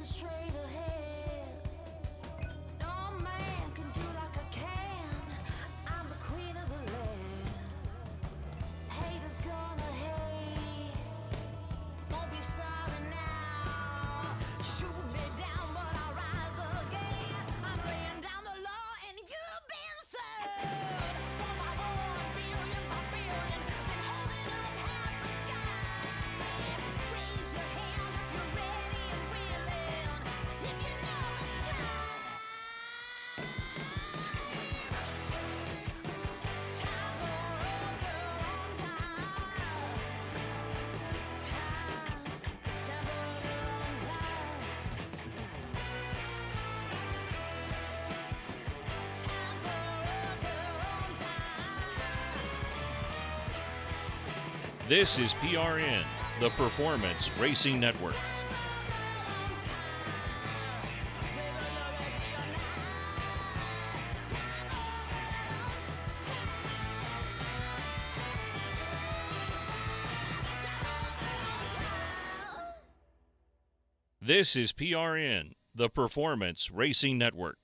Straight ahead, no man can do like I can. I'm the queen of the land. Haters gonna hate, won't be sorry now. Shoot me down, but I'll rise again. I'm laying down the law, and you've been served. For my 1 billion by billion, been holding up half the sky. Raise your hand if you're ready and willing. If you know it's time. Time for a girl on time. Time for a girl on time. Time for a girl on time. This is PRN, the Performance Racing Network. This is PRN, the Performance Racing Network.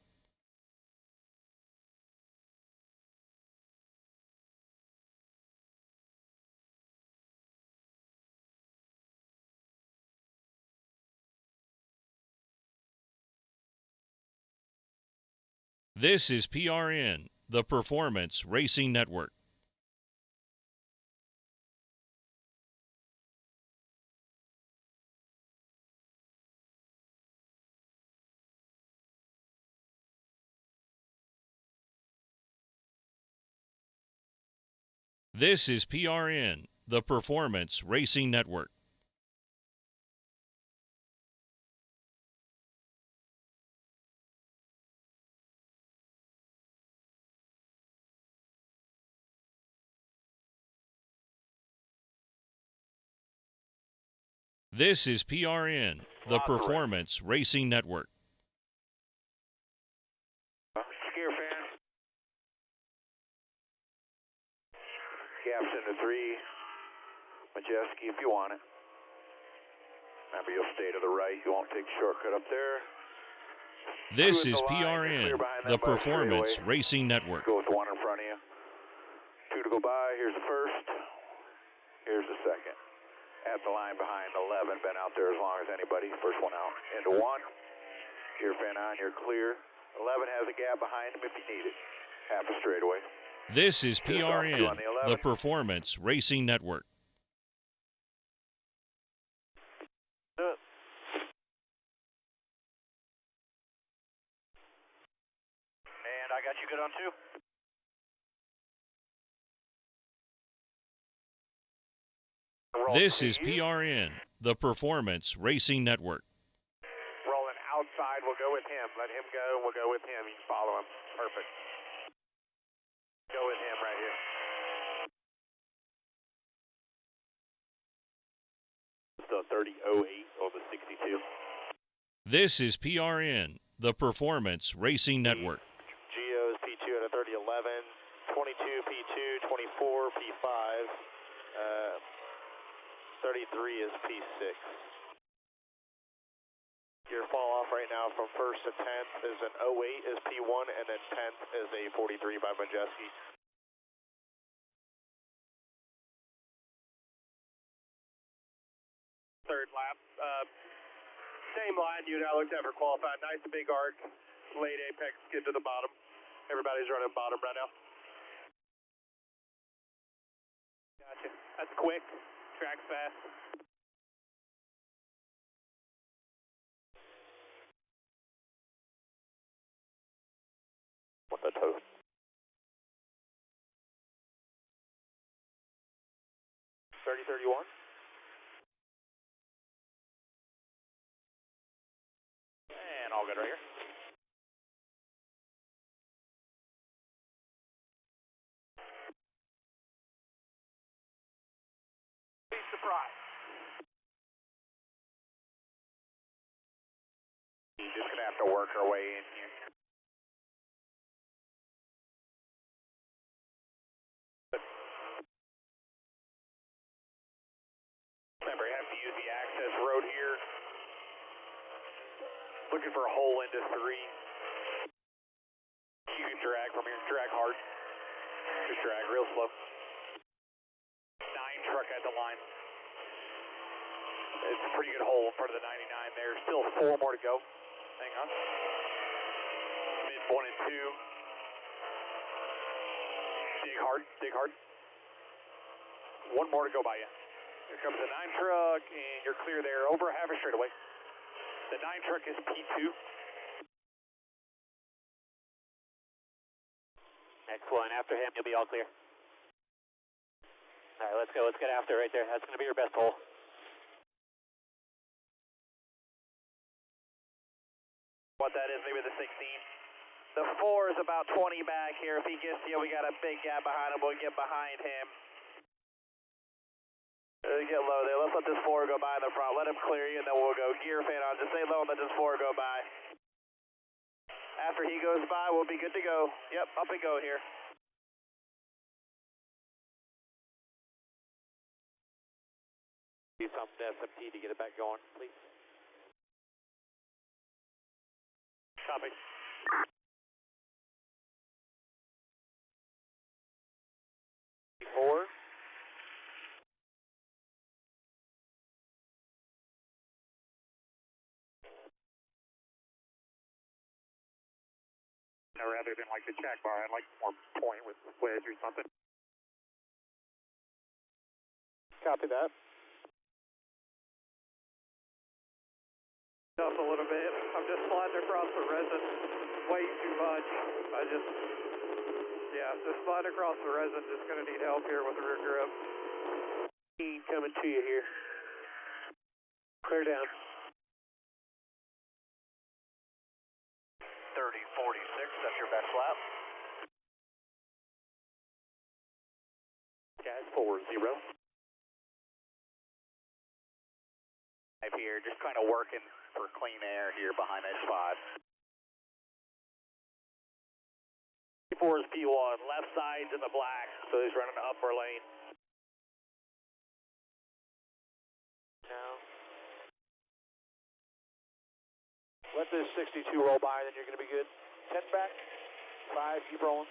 This is PRN, the Performance Racing Network. This is PRN, the Performance Racing Network. This is PRN, the Performance Racing Network. Scare fan. Gaps into 3. Majeski if you want it. Remember, you'll stay to the right. You won't take a shortcut up there. This is PRN, the Performance Racing Network. Go with the 1 in front of you. 2 to go by. Here's the first. Here's the second. At the line behind 11. Been out there as long as anybody. First one out. Into 1. Gear fan on. You're clear. 11 has a gap behind him if you need it. Half a straightaway. This is PRN, the Performance Racing Network. And I got you good on 2. This is PRN, the Performance Racing Network. Rolling outside, we'll go with him. Let him go, we'll go with him. You can follow him. Perfect. Go with him right here. The 3008 on the 62. This is PRN, the Performance Racing Network. Geo's P2 at a 3011, 22 P2, 24 P5, 33 is P6. Gear fall off right now from 1st to 10th is an 08 is P1, and then 10th is a 43 by Majeski. Third lap. Same line unit I looked at for qualified. Nice big arc, late apex, get to the bottom. Everybody's running bottom right now. Gotcha. That's quick. Track's fast. What the toast? 30-31. And all good right here. Big surprise. You're just gonna have to work our way in here. Remember, you have to use the access road here. Looking for a hole into 3. You can drag from here, drag hard. Just drag real slow. 9 truck at the line. It's a pretty good hole in front of the 99 there. Still 4 more to go. Hang on. Mid 1 and 2. Dig hard, dig hard. 1 more to go by you. Here comes the 9 truck, and you're clear there over half a straightaway. The 9 truck is P2. Next one, after him, you'll be all clear. All right, let's go. Let's get after right there. That's going to be your best hole. What that is, maybe the 16. The 4 is about 20 back here. If he gets you, we got a big gap behind him. We'll get behind him. Get low there. Let's let this 4 go by in the front. Let him clear you, and then we'll go gear fan on. Just stay low and let this 4 go by. After he goes by, we'll be good to go. Yep, up and go here. Do something to SMT to get it back going, please. Copy. Four. Rather than like the check bar, I'd like more point with the wedge or something. Copy that. Just a little bit. I'm just sliding across the resin way too much. Just sliding across the resin. Just going to need help here with the rear grip. Coming to you here. Clear down. 30-46, that's your best lap. Guys, 4-0. Up here, just kind of working for clean air here behind that spot. P4 is P1, left side's in the black, so he's running the upper lane. Now, let this 62 roll by, then you're going to be good. 10 back, 5, keep rolling.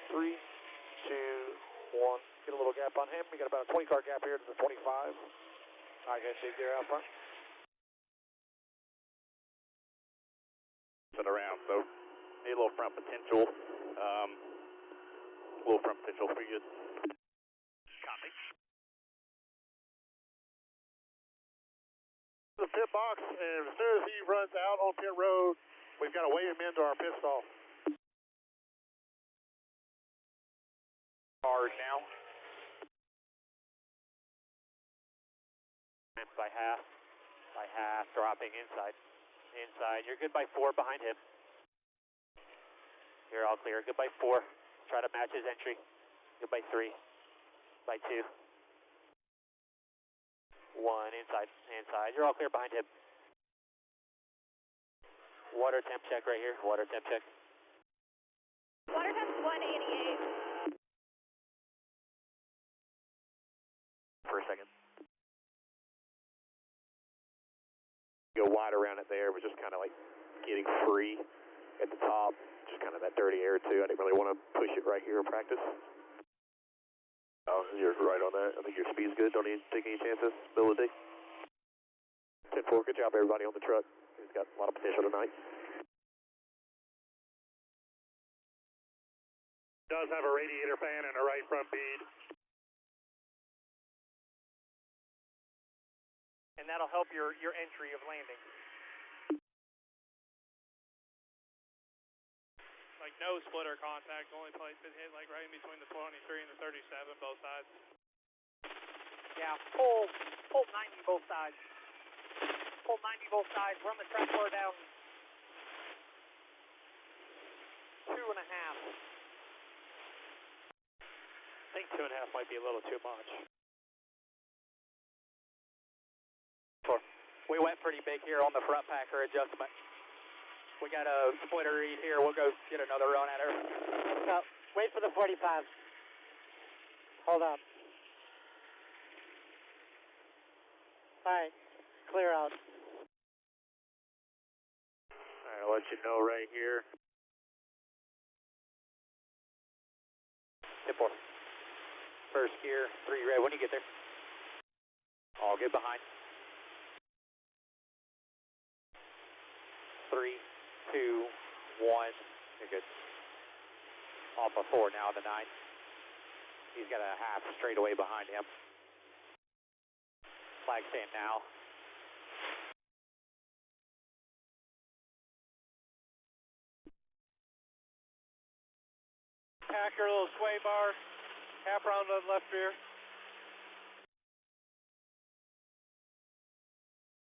3, 2, 1. Get a little gap on him. We got about a 20 car gap here to the 25. I got dig there out front. Set around, so need a little front potential. A little front potential for you. Copy. The pit box, and as soon as he runs out on pit road, we've got to weigh him into our pit stall. Hard now. By half, dropping inside. Inside, you're good by 4 behind him. You're all clear, good by 4. Try to match his entry. Good by 3. By 2. 1, inside, you're all clear behind him. Water temp check right here, water temp check. Water temp's 188. For a second. Go wide around it there, but just kind of like getting free at the top, just kind of that dirty air too. I didn't really want to push it right here in practice. Oh, you're right on that. I think your speed's good. Don't need to take any chances. Middle of the day. 10-4, good job everybody on the truck. He's got a lot of potential tonight. Does have a radiator fan and a right front bead. And that'll help your entry of landing. Like no splitter contact, only place been hit like right in between the 23 and the 37, both sides. Yeah, pull 90 both sides. Pull 90 both sides. Run the track bar down 2.5. I think 2.5 might be a little too much. We went pretty big here on the front packer adjustment. We got a splitter read here. We'll go get another run at her. No, wait for the 45. Hold up. All right, clear out. All right, I'll let you know right here. 10-4. First gear, 3 red. When you get there. All good behind. 3, 2, 1. You're good. Off of 4 now, the 9. He's got a half straightaway behind him. Flag stand now. Packer, little sway bar, half round on left rear.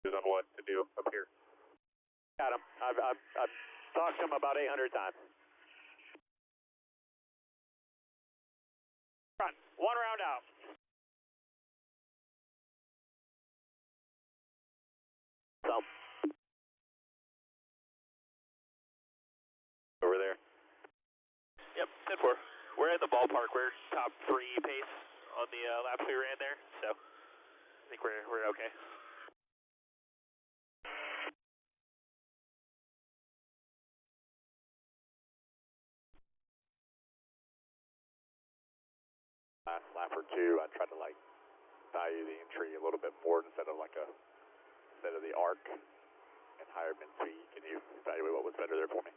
On what to do up here. Got him. I've talked to him about 800 times. Run. 1 round out. Some. Over there. Yep, 10-4. We're at the ballpark. We're top 3 pace on the laps we ran there, so I think we're okay. Last lap or two, I tried to like value the entry a little bit more instead of the arc and higher min speed. Can you evaluate what was better there for me?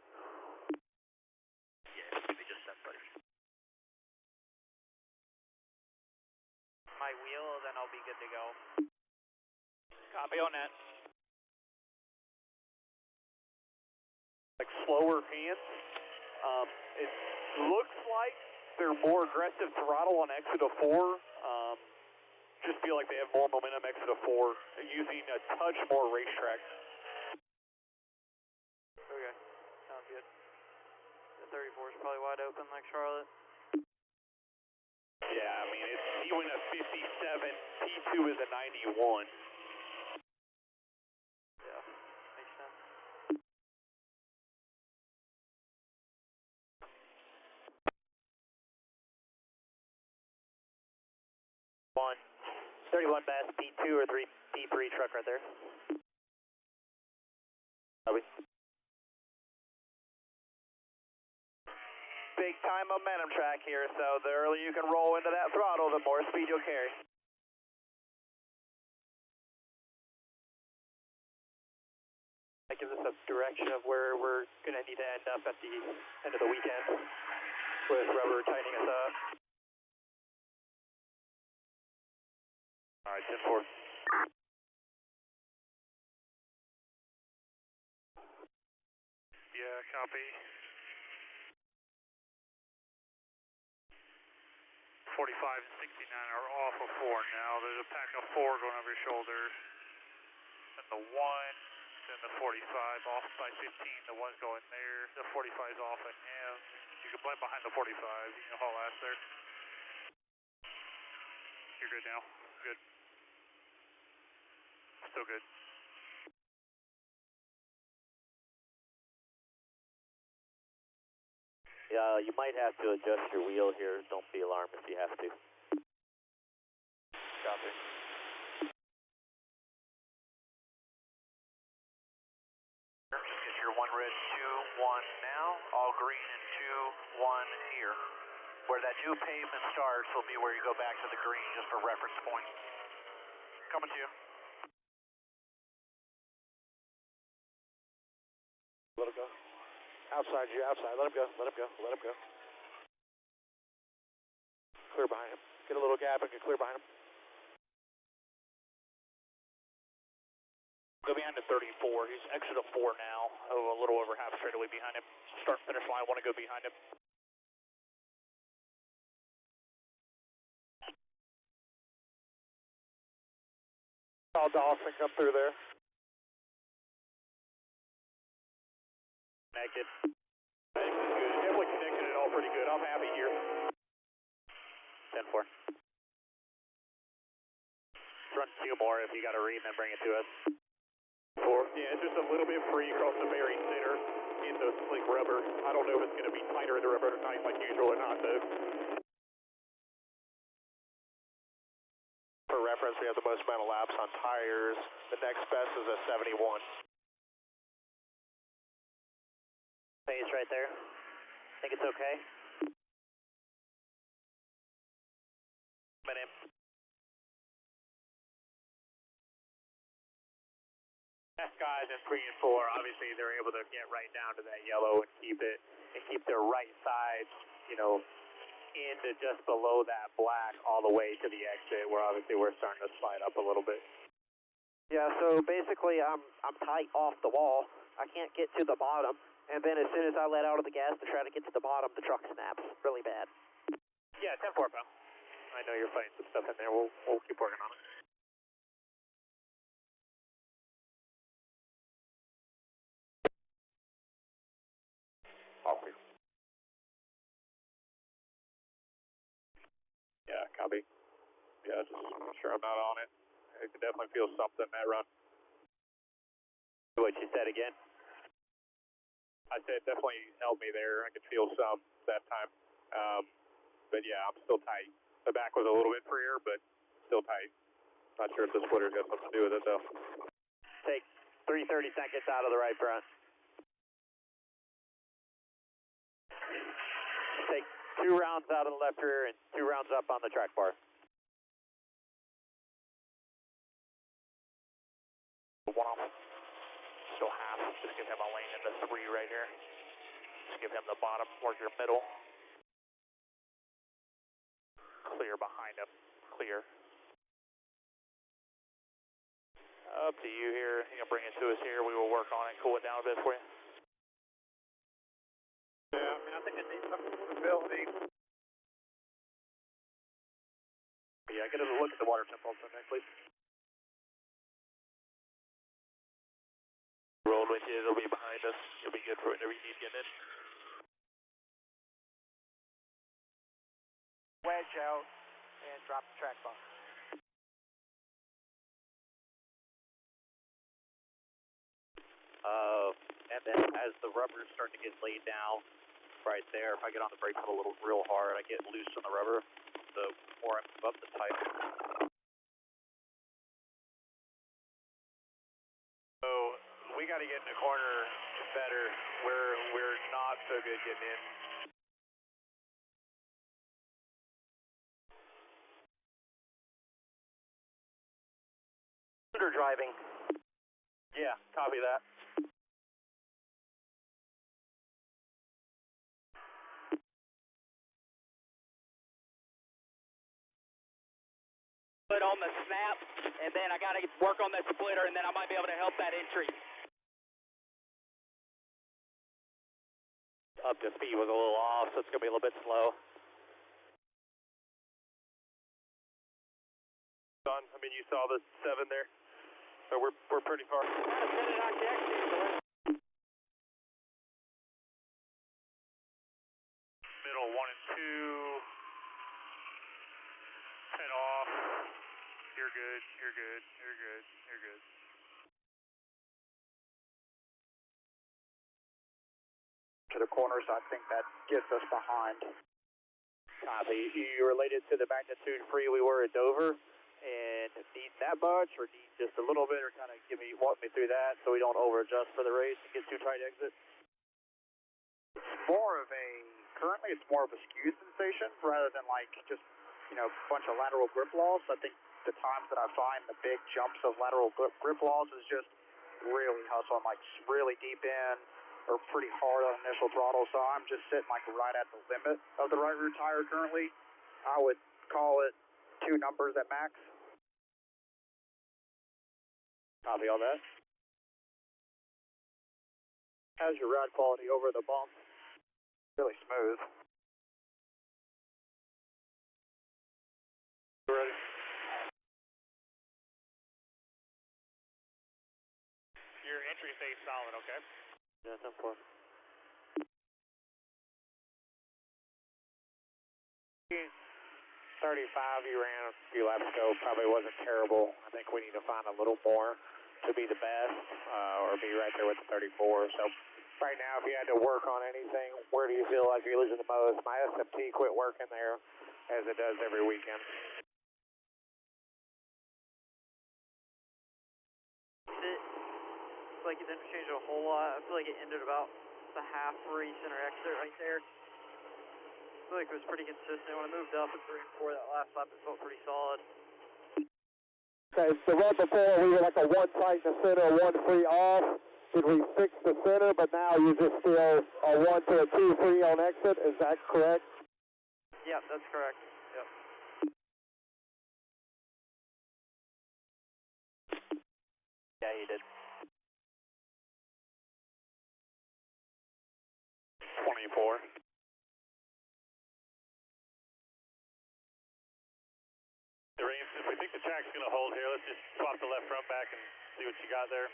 Yeah, give me just that, buddy. My wheel, then I'll be good to go. Copy on that. Like slower hands. It looks like they're more aggressive throttle on exit of 4. Just feel like they have more momentum exit of 4, using a touch more racetrack. Okay, sounds good. The 34 is probably wide open like Charlotte. Yeah, I mean, he went a 57, P2 is a 91. Yeah, makes sense. One. 31 best, P2 or P3 truck right there. Copy. Big time momentum track here, so the earlier you can roll into that throttle, the more speed you'll carry. That gives us a direction of where we're going to need to end up at the end of the weekend with rubber tightening us up. All right, 10-4. Yeah, copy. 45 and 69 are off of 4 now. There's a pack of 4 going over your shoulder. Then the 1, then the 45 off by 15. The 1's going there. The 45's off at him. You can blend behind the 45. You can haul ass there. You're good now. Good. Still good. Yeah, you might have to adjust your wheel here. Don't be alarmed if you have to. Copy. Get your 1 1 red, 2, 1 now. All green and 2, 1 here. Where that new pavement starts will be where you go back to the green just for reference point. Coming to you. Let him go. Outside you, outside. Let him go, let him go, let him go. Clear behind him. Get a little gap and get clear behind him. Go behind the 34. He's exit of 4 now. Oh, a little over half straightaway behind him. Start finish line. Want to go behind him. All Dawson come through there. Connected. Good. Definitely connected it all pretty good. I'm happy here. 10-4. Run 2 more if you got a read, then bring it to us. 4. Yeah, it's just a little bit free across the very center in the slick rubber. I don't know if it's going to be tighter in the rubber tonight like usual or not, though. For reference, we have the most amount of laps on tires. The next best is a 71. Phase right there. Think it's okay? Minute. Best guys in 3 and 4, obviously they're able to get right down to that yellow and keep it, and keep their right sides, you know, into just below that black all the way to the exit, where obviously we're starting to slide up a little bit. Yeah, so basically I'm tight off the wall. I can't get to the bottom, and then as soon as I let out of the gas to try to get to the bottom, the truck snaps really bad. Yeah, 10-4, pal. I know you're fighting some stuff in there. We'll keep working on it. Copy. Yeah, copy. Yeah, just make sure I'm not on it. I can definitely feel something that run. What you said again? I said definitely helped me there. I could feel some that time. But yeah, I'm still tight. The back was a little bit freer, but still tight. Not sure if the splitter's got something to do with it though. Take 3 30 seconds out of the right front. Take 2 rounds out of the left rear and 2 rounds up on the track bar. One off. Still half. Just give him a lane in the 3 right here. Just give him the bottom or your middle. Clear behind him. Clear. Up to you here. You can bring it to us here. We will work on it, cool it down a bit for you. Yeah, I mean, I think it needs some stability. Yeah, get a look at the water temp also next, please. Roll with you, they'll be behind us. You'll be good for whenever you need to get in. Wedge out and drop the track bar. And then as the rubber is starting to get laid down, right there, if I get on the brake pedal real hard, I get loose on the rubber. The more I move up, the tighter. So we got to get in the corner better. We're not so good getting in. Under driving. Yeah, copy that. Put on the snap, and then I got to work on that splitter, and then I might be able to help that entry. Up to speed was a little off, so it's going to be a little bit slow. Don, I mean, you saw the 7 there, so we're pretty far. Middle 1 and 2. Head off. You're good. You're good. You're good. You're good. To the corners, I think that gets us behind. Copy. You related to the magnitude free we were at Dover, and need that much, or need just a little bit, or kind of walk me through that so we don't over adjust for the race and get too tight exit? Currently it's more of a skew sensation rather than like just, a bunch of lateral grip loss. I think the times that I find the big jumps of lateral grip loss is just really hustling, like really deep in or pretty hard on initial throttle. So I'm just sitting like right at the limit of the right rear tire currently. I would call it 2 numbers at max. Copy all that. How's your ride quality over the bump? Really smooth. Ready? Your entry stays solid, okay? Yeah, 10-4. 35 you ran a few laps ago probably wasn't terrible. I think we need to find a little more to be the best, or be right there with the 34. So right now, if you had to work on anything, where do you feel like you're losing the most? My SMT quit working there, as it does every weekend. Like it didn't change a whole lot. I feel like it ended about the half center exit right there. I feel like it was pretty consistent. When I moved up at 3 and 4 that last lap, it felt pretty solid. Okay, the run before we were like a 1 tight in the center, 1 free off. Did we fix the center, but now you're just still a 1 to a 2 free on exit? Is that correct? Yep, that's correct. Yep. Yeah, you did. 24. If we think the track's going to hold here, let's just swap the left front back and see what you got there.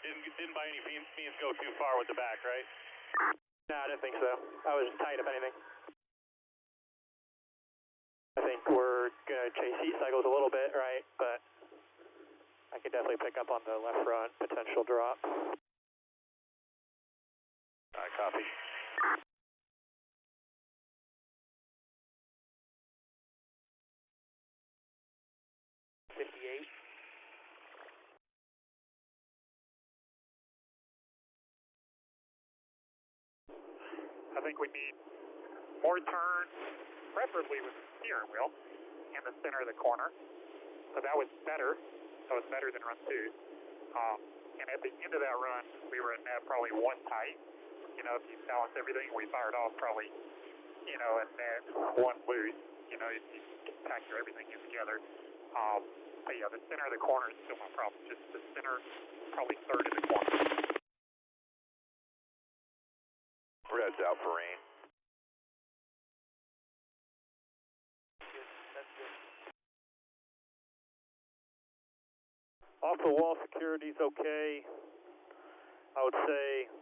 Didn't by any means go too far with the back, right? No, I didn't think so. I was tight, if anything. I think we're going to chase heat cycles a little bit, right? But I could definitely pick up on the left front potential drop. All right, copy. I think we need more turns, preferably with the steering wheel in the center of the corner. So that was better. That was better than run 2. And at the end of that run, we were in that probably 1 tight. If you balance everything, we fired off probably, in that 1 loose. You factor everything in together. But yeah, the center of the corner is still my problem. Just the center, probably 3rd of the corner. Red's out for rain. That's good. Off the wall security's okay. I would say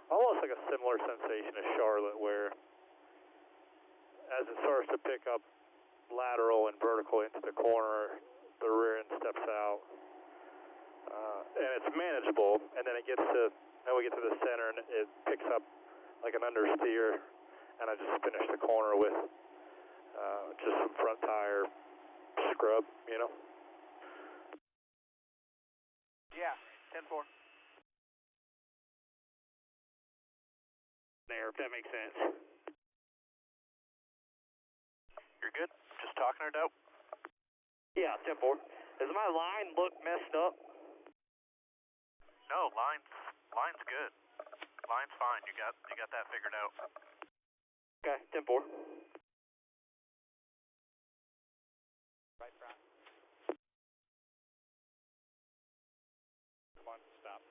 almost like a similar sensation as Charlotte, where as it starts to pick up lateral and vertical into the corner, the rear end steps out, and it's manageable. And then we get to the center, and it picks up like an understeer, and I just finished the corner with just some front tire scrub, Yeah, 10-4. There, if that makes sense. You're good? Just talking or dope? Yeah, 10-4. Does my line look messed up? No, line's good. Line's fine. You got that figured out. Okay, 10-4. Right front. Come on, stop.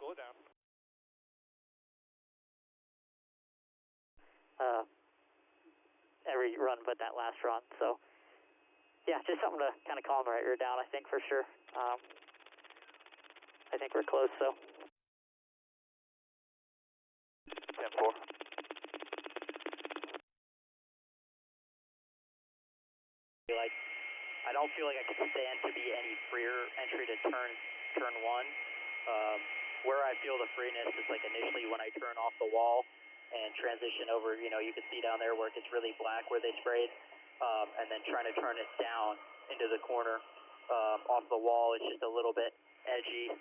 Cool it down. Every run but that last run, so yeah, just something to kind of calm the right rear down, I think, for sure. I think we're close, so. 10-4. I don't feel like I could stand to be any freer entry to turn 1. Where I feel the freeness is like initially when I turn off the wall and transition over, you can see down there where it gets really black where they sprayed. and then trying to turn it down into the corner off the wall. It's just a little bit edgy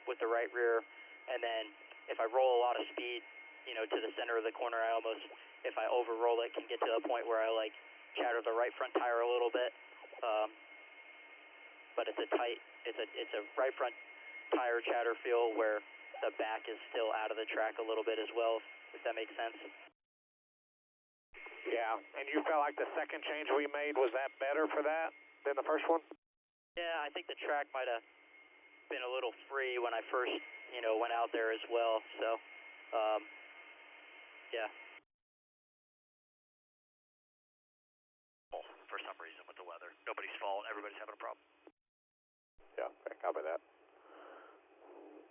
with the right rear, and then if I roll a lot of speed, you know, to the center of the corner, I almost, if I over roll it, can get to a point where I like chatter the right front tire a little bit. But it's a tight, it's a right front tire chatter feel where the back is still out of the track a little bit as well, if that makes sense. Yeah, and you felt like the second change we made, was that better for that than the first one? Yeah, I think the track might have been a little free when I first, you know, went out there as well. So, yeah. For some reason with the weather, nobody's fault. Everybody's having a problem. Yeah, I copy that.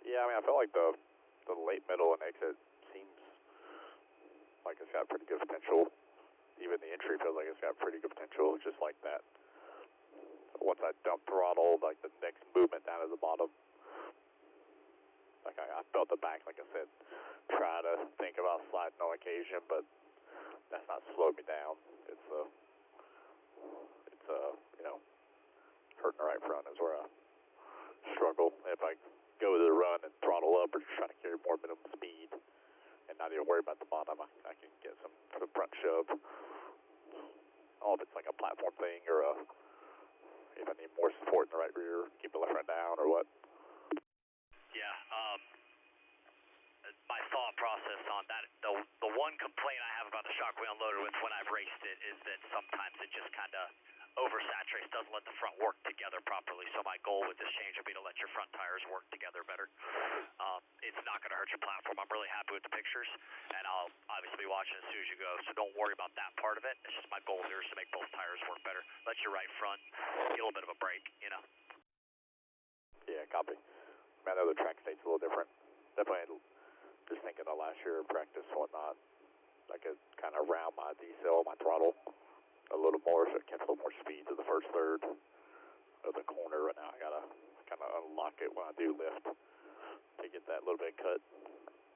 Yeah, I mean, I felt like the late middle and exit seems like it's got pretty good potential. Even the entry feels like it's got pretty good potential, just like that. Once I dump throttle, like the next movement down to the bottom, like I felt the back, like I said, try to think about sliding on occasion, but that's not slowing me down. It's you know, hurting the right front is where I struggle. If I go to the run and throttle up or just trying to carry more minimum speed and not even worry about the bottom, I can get some front shove. All if it's like a platform thing or if I need more support in the right rear, keep the left front down or what. Yeah, my thought process on that, the one complaint I have about the shock wheel unloader with when I've raced it is that sometimes it just kind of oversaturates, doesn't let the front work together properly. So my goal with this change would be to let your front tires work together better. It's not going to hurt your platform. I'm really happy with the pictures, and I'll obviously be watching as soon as you go. So don't worry about that part of it. It's just my goal here is to make both tires work better. Let your right front get a little bit of a break, you know. Yeah, copy. I know the track state's a little different. Definitely just thinking of last year practice and whatnot, I could kind of round my decel, my throttle a little more so it gets a little more speed to the first third of the corner. Right now I gotta kind of unlock it when I do lift to get that little bit cut.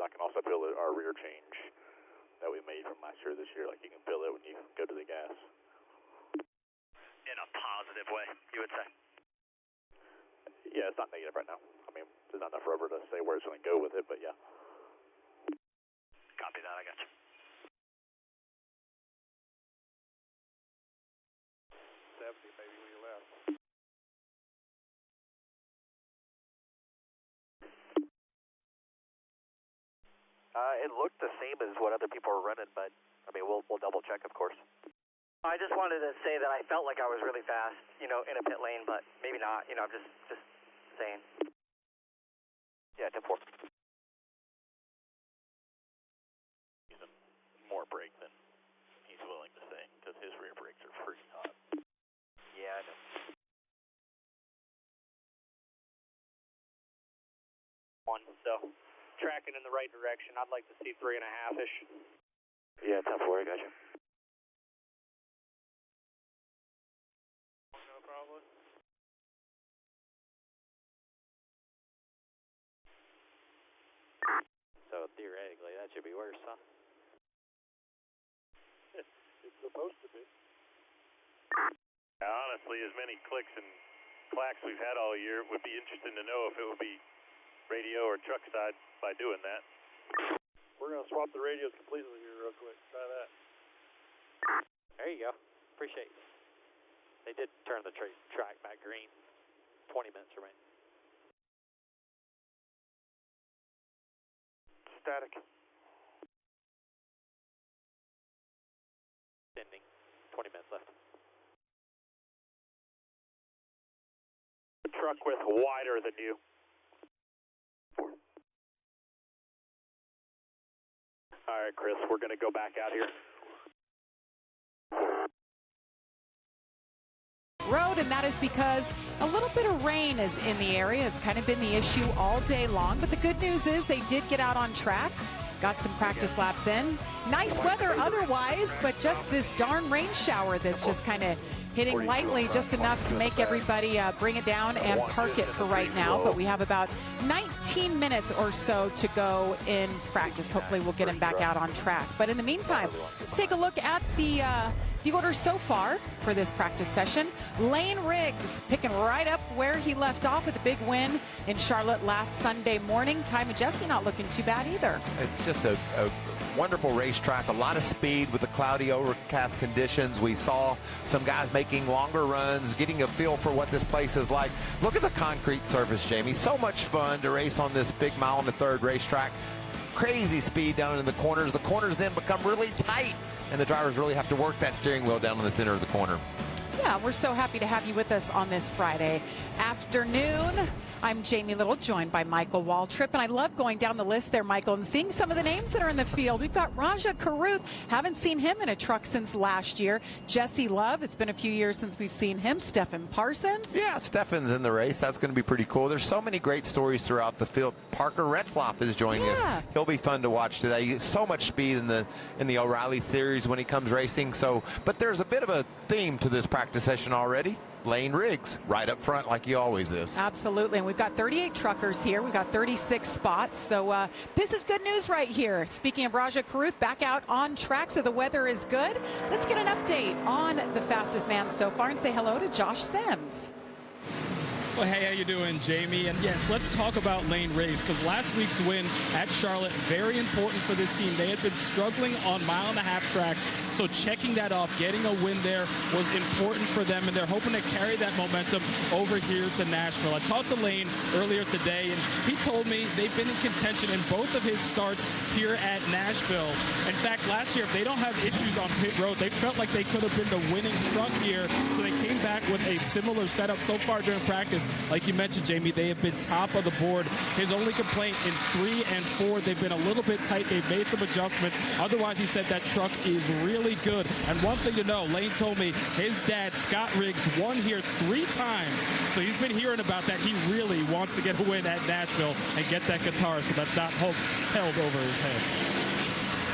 I can also feel our rear change that we made from last year this year. Like you can feel it when you go to the gas. In a positive way, you would say? Yeah, it's not negative right now. I mean, there's not enough rubber to say where it's going to go with it, but yeah. Copy that, I got you. 70 maybe when you left. It looked the same as what other people were running, but I mean, we'll double check, of course. I just wanted to say that I felt like I was really fast, you know, in a pit lane, but maybe not. You know, I'm just saying. Yeah, 10-4. Using more brake than he's willing to say, because his rear brakes are pretty hot. Yeah, I know. So, tracking in the right direction. I'd like to see 3.5-ish. Yeah, 10-4, I got you. No problem. So theoretically, that should be worse, huh? It's supposed to be. Honestly, as many clicks and clacks we've had all year, it would be interesting to know if it would be radio or truck side by doing that. We're going to swap the radios completely here real quick. Try that. There you go. Appreciate it. They did turn the track back green. 20 minutes remain. Static. Ending. 20 minutes left. The truck with wider than you. All right, Chris, we're going to go back out here. Road, and that is because a little bit of rain is in the area. It's kind of been the issue all day long, but the good news is they did get out on track, got some practice laps in. Nice weather otherwise, but just this darn rain shower that's just kind of hitting lightly just enough to make everybody bring it down and park it for right now. But we have about 19 minutes or so to go in practice. Hopefully we'll get him back out on track. But in the meantime, let's take a look at the order so far for this practice session. Lane Riggs picking right up where he left off with a big win in Charlotte last Sunday morning. Ty Majeski not looking too bad either. It's just a wonderful racetrack, a lot of speed with the cloudy overcast conditions. We saw some guys making longer runs, getting a feel for what this place is like. Look at the concrete surface, Jamie. So much fun to race on this big mile and a third racetrack. Crazy speed down in the corners. The corners then become really tight, and the drivers really have to work that steering wheel down in the center of the corner. Yeah, we're so happy to have you with us on this Friday afternoon. I'm Jamie Little, joined by Michael Waltrip, and I love going down the list there, Michael, and seeing some of the names that are in the field. We've got Raja Karuth. Haven't seen him in a truck since last year. Jesse Love, it's been a few years since we've seen him. Stefan Parsons. Yeah, Stefan's in the race. That's going to be pretty cool. There's so many great stories throughout the field. Parker Retzlaff is joining us. He'll be fun to watch today. So much speed in the O'Reilly series when he comes racing. But there's a bit of a theme to this practice session already. Lane Riggs right up front like he always is. Absolutely, and we've got 38 truckers here. We've got 36 spots, so this is good news right here. Speaking of Raja Karuth, back out on track, so the weather is good. Let's get an update on the fastest man so far and say hello to Josh Sims. Well, hey, how you doing, Jamie? And yes, let's talk about Lane Riggs, because last week's win at Charlotte, very important for this team. They had been struggling on mile-and-a-half tracks, so checking that off, getting a win there was important for them, and they're hoping to carry that momentum over here to Nashville. I talked to Lane earlier today, and he told me they've been in contention in both of his starts here at Nashville. In fact, last year, if they don't have issues on pit road, they felt like they could have been the winning truck here, so they came back with a similar setup so far during practice. Like you mentioned, Jamie, they have been top of the board. His only complaint in 3 and 4, they've been a little bit tight. They've made some adjustments. Otherwise, he said that truck is really good. And one thing to know, Lane told me his dad, Scott Riggs, won here 3 times. So he's been hearing about that. He really wants to get a win at Nashville and get that guitar, so that's not held over his head.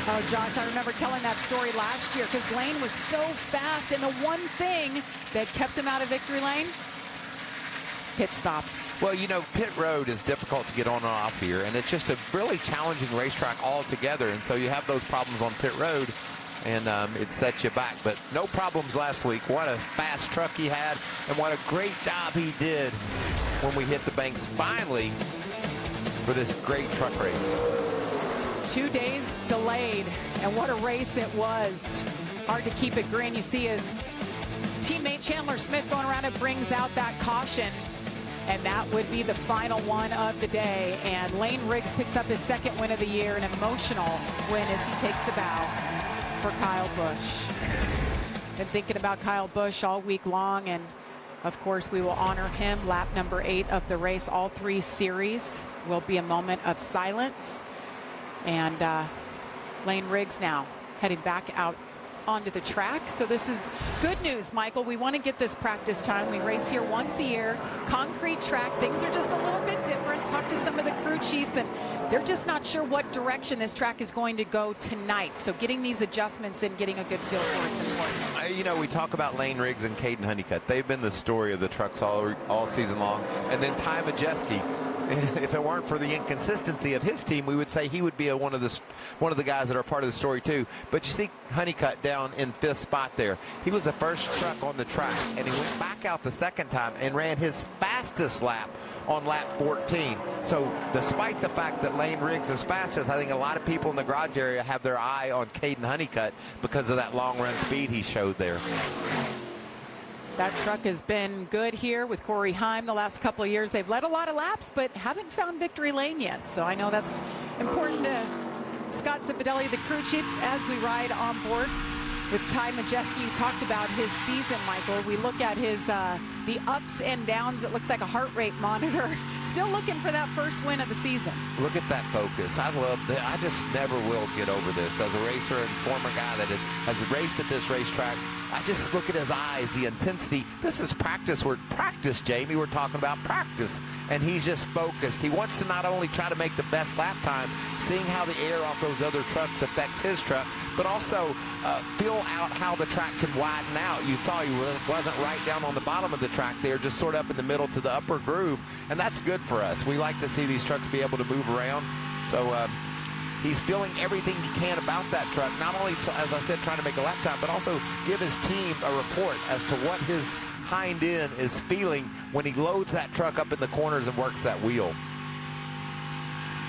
Oh, Josh, I remember telling that story last year because Lane was so fast, and the one thing that kept him out of victory lane, pit stops. Well, you know, pit road is difficult to get on and off here, and it's just a really challenging racetrack altogether, and so you have those problems on pit road, and it sets you back. But no problems last week. What a fast truck he had, and what a great job he did when we hit the banks finally for this great truck race. 2 days delayed, and what a race it was. Hard to keep it green. You see his teammate Chandler Smith going around and brings out that caution. And that would be the final one of the day. And Lane Riggs picks up his second win of the year, an emotional win as he takes the bow for Kyle Busch. Been thinking about Kyle Busch all week long, and of course we will honor him. Lap number 8 of the race, all 3 series will be a moment of silence. And Lane Riggs now heading back out onto the track. So this is good news, Michael. We want to get this practice time. We race here once a year, concrete track. Things are just a little bit different. Talk to some of the crew chiefs, and they're just not sure what direction this track is going to go tonight. So getting these adjustments and getting a good feel for it's important. You know, we talk about Lane Riggs and Caden Honeycutt. They've been the story of the trucks all season long. And then Ty Majeski. If it weren't for the inconsistency of his team, we would say he would be one of the guys that are part of the story too. But you see Honeycutt down in 5th spot there. He was the first truck on the track, and he went back out the second time and ran his fastest lap on lap 14. So despite the fact that Lane Riggs is fastest, I think a lot of people in the garage area have their eye on Caden Honeycutt because of that long run speed he showed there. That truck has been good here with Corey Heim the last couple of years. They've led a lot of laps, but haven't found victory lane yet. So I know that's important to Scott Zipadelli, the crew chief, as we ride on board with Ty Majeski. You talked about his season, Michael. We look at his the ups and downs. It looks like a heart rate monitor. Still looking for that first win of the season. Look at that focus. I love that. I just never will get over this. As a racer and former guy that has raced at this racetrack, I just look at his eyes, the intensity. This is practice. We're practice, Jamie. We're talking about practice. And he's just focused. He wants to not only try to make the best lap time, seeing how the air off those other trucks affects his truck, but also feel out how the track can widen out. You saw he wasn't right down on the bottom of the track there, just sort of up in the middle to the upper groove. And that's good for us. We like to see these trucks be able to move around. So he's feeling everything he can about that truck. Not only, as I said, trying to make a lap time, but also give his team a report as to what his hind end is feeling when he loads that truck up in the corners and works that wheel.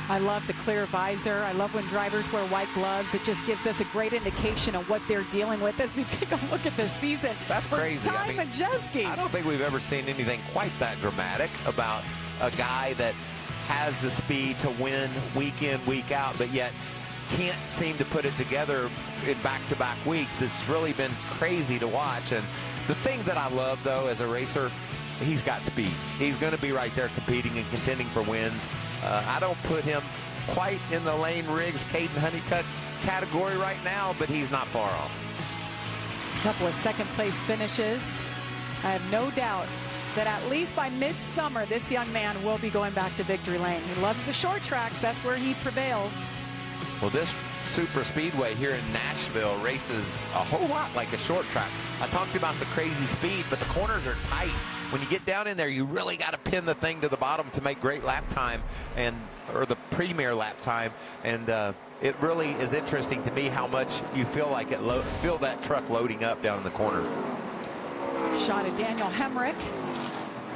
I love the clear visor. I love when drivers wear white gloves. It just gives us a great indication of what they're dealing with as we take a look at this season. That's crazy. Ty Majeski. I don't think we've ever seen anything quite that dramatic about a guy that has the speed to win week in, week out, but yet can't seem to put it together in back-to-back weeks. It's really been crazy to watch. And the thing that I love, though, as a racer, he's got speed. He's going to be right there competing and contending for wins. I don't put him quite in the Lane Riggs, Caden Honeycutt category right now, but he's not far off. A couple of second-place finishes. I have no doubt that at least by midsummer, this young man will be going back to victory lane. He loves the short tracks. That's where he prevails. Well, this super speedway here in Nashville races a whole lot like a short track. I talked about the crazy speed, but the corners are tight. When you get down in there, you really got to pin the thing to the bottom to make great lap time, or the premier lap time. And it really is interesting to me how much you feel like feel that truck loading up down in the corner. Shot of Daniel Hemrick.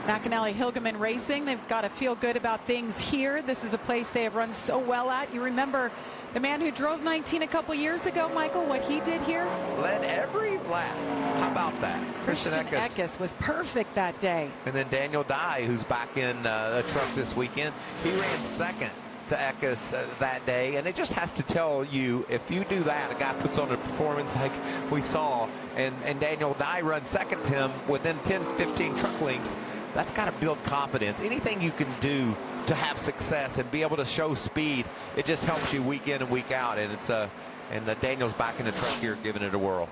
McAnally Hilgeman Racing. They've got to feel good about things here. This is a place they have run so well at. You remember the man who drove 19 a couple years ago, Michael, what he did here? Led every lap. How about that? Christian Eckes was perfect that day. And then Daniel Dye, who's back in a truck this weekend, he ran second to Eckes that day. And it just has to tell you, if you do that, a guy puts on a performance like we saw, and Daniel Dye runs second to him within 10, 15 truck lengths, that's got to build confidence. Anything you can do to have success and be able to show speed, it just helps you week in and week out. And Daniel's back in the truck here giving it a whirl.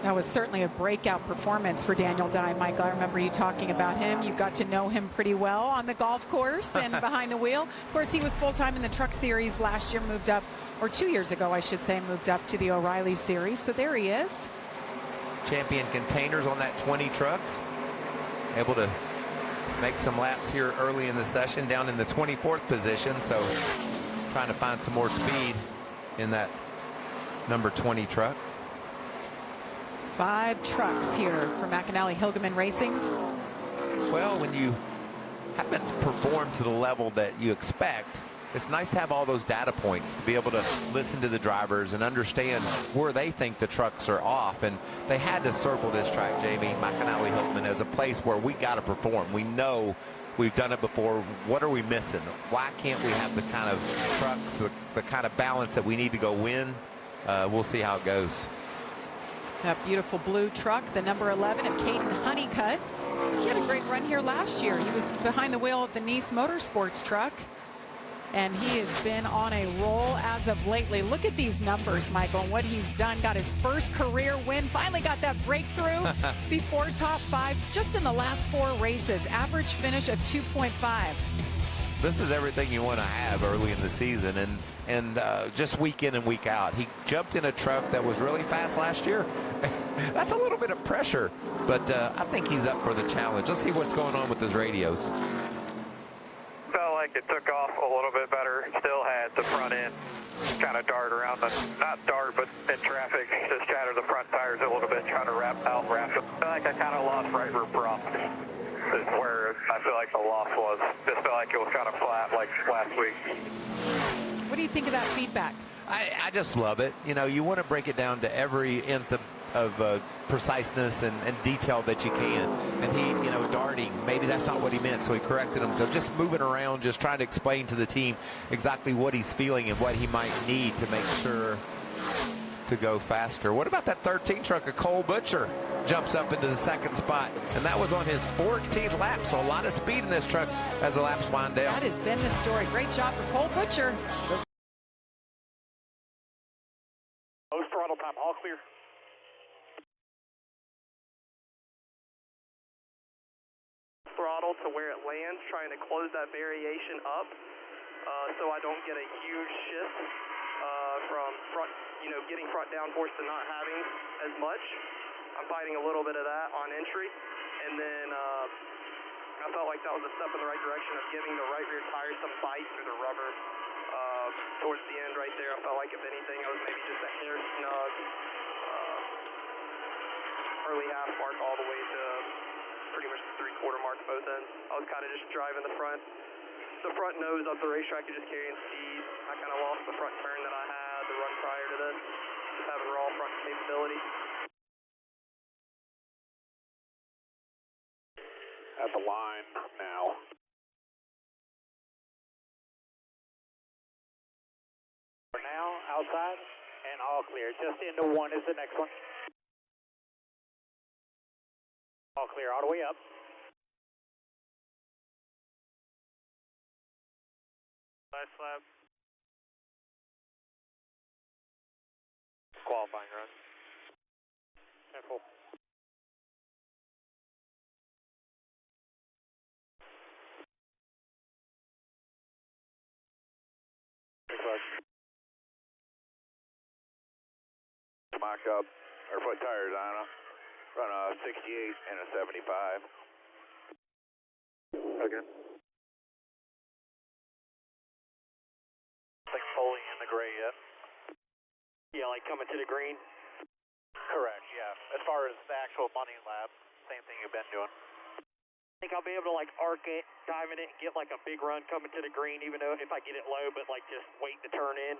That was certainly a breakout performance for Daniel Dye, Michael. I remember you talking about him. You got to know him pretty well on the golf course and behind the wheel. Of course, he was full-time in the truck series last year, moved up, or 2 years ago, I should say, moved up to the O'Reilly series. So there he is. Champion Containers on that 20 truck. Able to make some laps here early in the session, down in the 24th position. So trying to find some more speed in that number 20 truck. 5 trucks here for McAnally Hilgeman Racing. Well, when you haven't performed to the level that you expect, it's nice to have all those data points to be able to listen to the drivers and understand where they think the trucks are off. And they had to circle this track, Jamie, McAnally Hilgeman, as a place where we got to perform. We know we've done it before. What are we missing? Why can't we have the kind of trucks, the kind of balance that we need to go win? We'll see how it goes. That beautiful blue truck, the number 11 of Caden Honeycutt. He had a great run here last year. He was behind the wheel of the Nice Motorsports truck. And he has been on a roll as of lately. Look at these numbers, Michael, and what he's done. Got his first career win. Finally got that breakthrough. See 4 top 5s just in the last 4 races. Average finish of 2.5. This is everything you want to have early in the season, and just week in and week out. He jumped in a truck that was really fast last year. That's a little bit of pressure, but I think he's up for the challenge. Let's see what's going on with his radios. Felt like it took off a little bit better. Still had the front end kind of dart around not dart, but in traffic, just shattered the front tires a little bit, trying to wrap. I feel like I kind of lost right rear prompt. Is where I feel like the loss was. Just felt like it was kind of flat like last week. What do you think of that feedback? I just love it. You know, you want to break it down to every nth of preciseness and detail that you can. And he, you know, darting, maybe that's not what he meant, so he corrected him. So just moving around, just trying to explain to the team exactly what he's feeling and what he might need to make sure to go faster. What about that 13 truck of Cole Butcher? jumps up into the second spot. And that was on his 14th lap, so a lot of speed in this truck as the laps wind down. That has been the story. Great job for Cole Butcher. Low throttle time, all clear. Throttle to where it lands, trying to close that variation up so I don't get a huge shift from front, getting front downforce to not having as much. I'm fighting a little bit of that on entry, and then I felt like that was a step in the right direction of giving the right rear tire some bite through the rubber towards the end right there. I felt like if anything, I was maybe just a hair snug early half mark all the way to pretty much the 3/4 mark both ends. I was kind of just driving the front nose up the racetrack and just carrying speed. I kind of lost the front turn that I had the run prior to this, just having raw front capability. At the line now. For now, outside and all clear. Just into one is the next one. All clear, all the way up. Last lap. Qualifying run. 10-4. Mock up, or put tires on them. Run a 68 and a 75. Okay. Like fully in the gray yet? Yeah, like coming to the green? Correct, yeah. As far as the actual money lap, same thing you've been doing. I think I'll be able to like arc it, dive in it, and get like a big run coming to the green, even though if I get it low, but like just wait to turn in.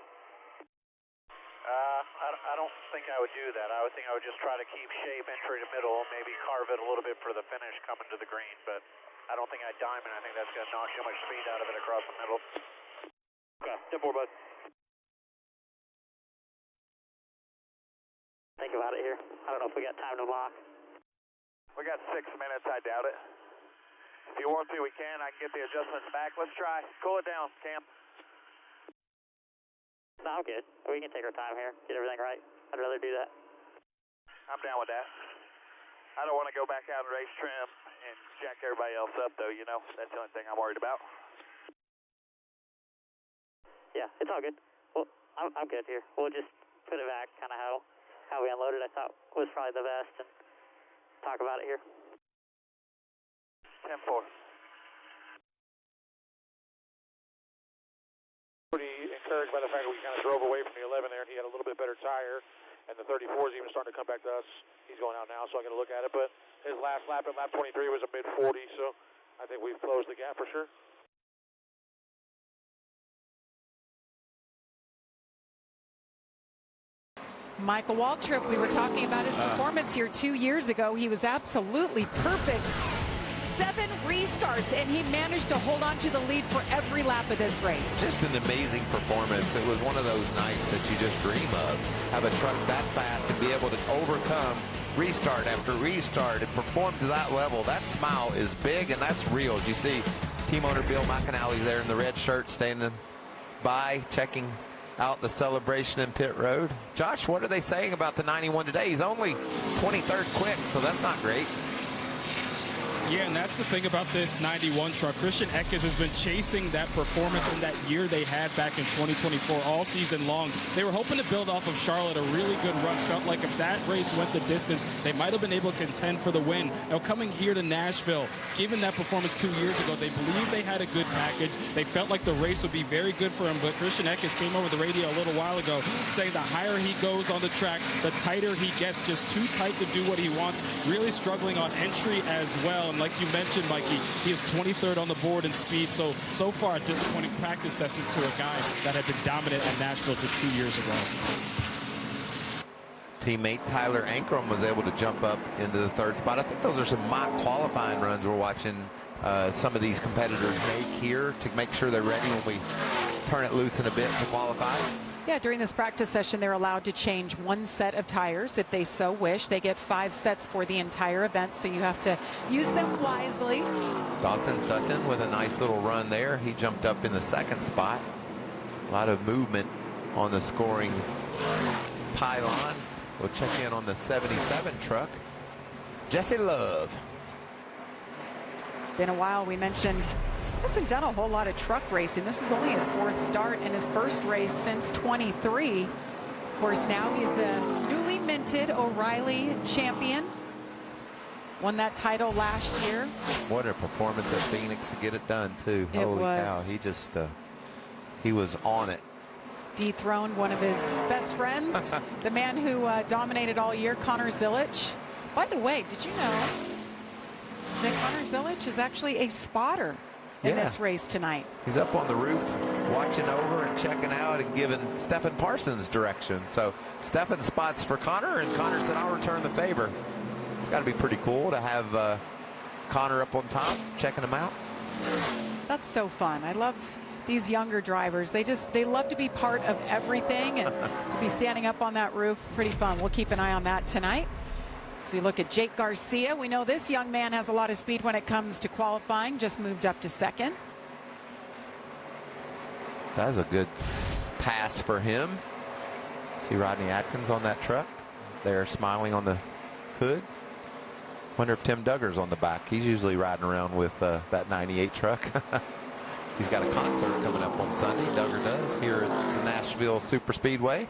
I don't think I would do that. I would think I would just try to keep shape, entry to middle, maybe carve it a little bit for the finish coming to the green, but I don't think I'd diamond. I think that's going to knock too much speed out of it across the middle. Okay, 10-4, bud. Think about it here. I don't know if we got time to mock. We got 6 minutes, I doubt it. If you want to, we can. I can get the adjustments back. Let's try. Cool it down, Cam. No, I'm good. We can take our time here, get everything right. I'd rather do that. I'm down with that. I don't want to go back out and race trim and jack everybody else up, though, That's the only thing I'm worried about. Yeah, it's all good. Well, I'm good here. We'll just put it back kind of how we unloaded. I thought was probably the best, and talk about it here. 10-4. Pretty encouraged by the fact that we kind of drove away from the 11 there, and he had a little bit better tire, and the 34 is even starting to come back to us. He's going out now, so I'm going to look at it, but his last lap at lap 23 was a mid-40, so I think we've closed the gap for sure. Michael Waltrip, we were talking about his performance here 2 years ago. He was absolutely perfect. 7 restarts, and he managed to hold on to the lead for every lap of this race. Just an amazing performance. It was one of those nights that you just dream of. Have a truck that fast and be able to overcome restart after restart and perform to that level. That smile is big, and that's real. You see team owner Bill McAnally there in the red shirt standing by, checking out the celebration in pit road. Josh, what are they saying about the 91 today? He's only 23rd quick, so that's not great. Yeah, and that's the thing about this 91 truck. Christian Eckes has been chasing that performance in that year they had back in 2024 all season long. They were hoping to build off of Charlotte, a really good run. Felt like if that race went the distance, they might have been able to contend for the win. Now coming here to Nashville, given that performance 2 years ago, they believed they had a good package. They felt like the race would be very good for him, but Christian Eckes came over the radio a little while ago saying the higher he goes on the track, the tighter he gets, just too tight to do what he wants, really struggling on entry as well. And like you mentioned, Mikey, he is 23rd on the board in speed, so far a disappointing practice session to a guy that had been dominant at Nashville just 2 years ago. Teammate Tyler Ankrum was able to jump up into the 3rd spot. I think those are some mock qualifying runs we're watching some of these competitors make here to make sure they're ready when we turn it loose in a bit to qualify. Yeah, during this practice session, they're allowed to change one set of tires if they so wish. They get 5 sets for the entire event, so you have to use them wisely. Dawson Sutton with a nice little run there. He jumped up in the 2nd spot. A lot of movement on the scoring pylon. We'll check in on the 77 truck. Jesse Love. Been a while. We mentioned hasn't done a whole lot of truck racing. This is only his 4th start and his first race since 23. Of course, now he's a newly minted O'Reilly champion. Won that title last year. What a performance at Phoenix to get it done, too. It Holy was. cow. He just, he was on it. Dethroned one of his best friends, the man who dominated all year, Connor Zilic. By the way, did you know that Connor Zilic is actually a spotter in this race tonight? He's up on the roof watching over and checking out and giving Stephen Parsons direction. So Stephen spots for Connor, and Connor said, I'll return the favor. It's got to be pretty cool to have Connor up on top, checking him out. That's so fun. I love these younger drivers. They love to be part of everything, and to be standing up on that roof, pretty fun. We'll keep an eye on that tonight. So we look at Jake Garcia. We know this young man has a lot of speed when it comes to qualifying. Just moved up to 2nd. That was a good pass for him. See Rodney Atkins on that truck. They're smiling on the hood. Wonder if Tim Duggar's on the back. He's usually riding around with that 98 truck. He's got a concert coming up on Sunday. Duggar does here at the Nashville Superspeedway.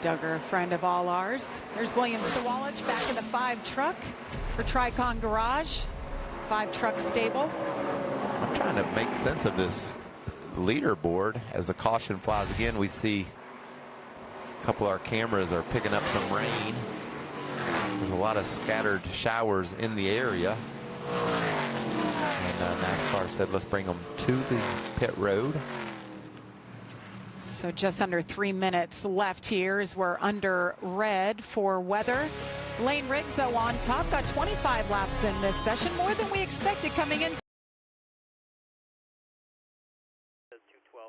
Duggar, a friend of all ours. There's William Sawalich back in the 5 truck for Tricon Garage. 5 truck stable. I'm trying to make sense of this leaderboard. As the caution flies again, we see a couple of our cameras are picking up some rain. There's a lot of scattered showers in the area. And NASCAR said, let's bring them to the pit road. So just under 3 minutes left here as we're under red for weather. Lane Riggs, though, on top, got 25 laps in this session, more than we expected coming in. 212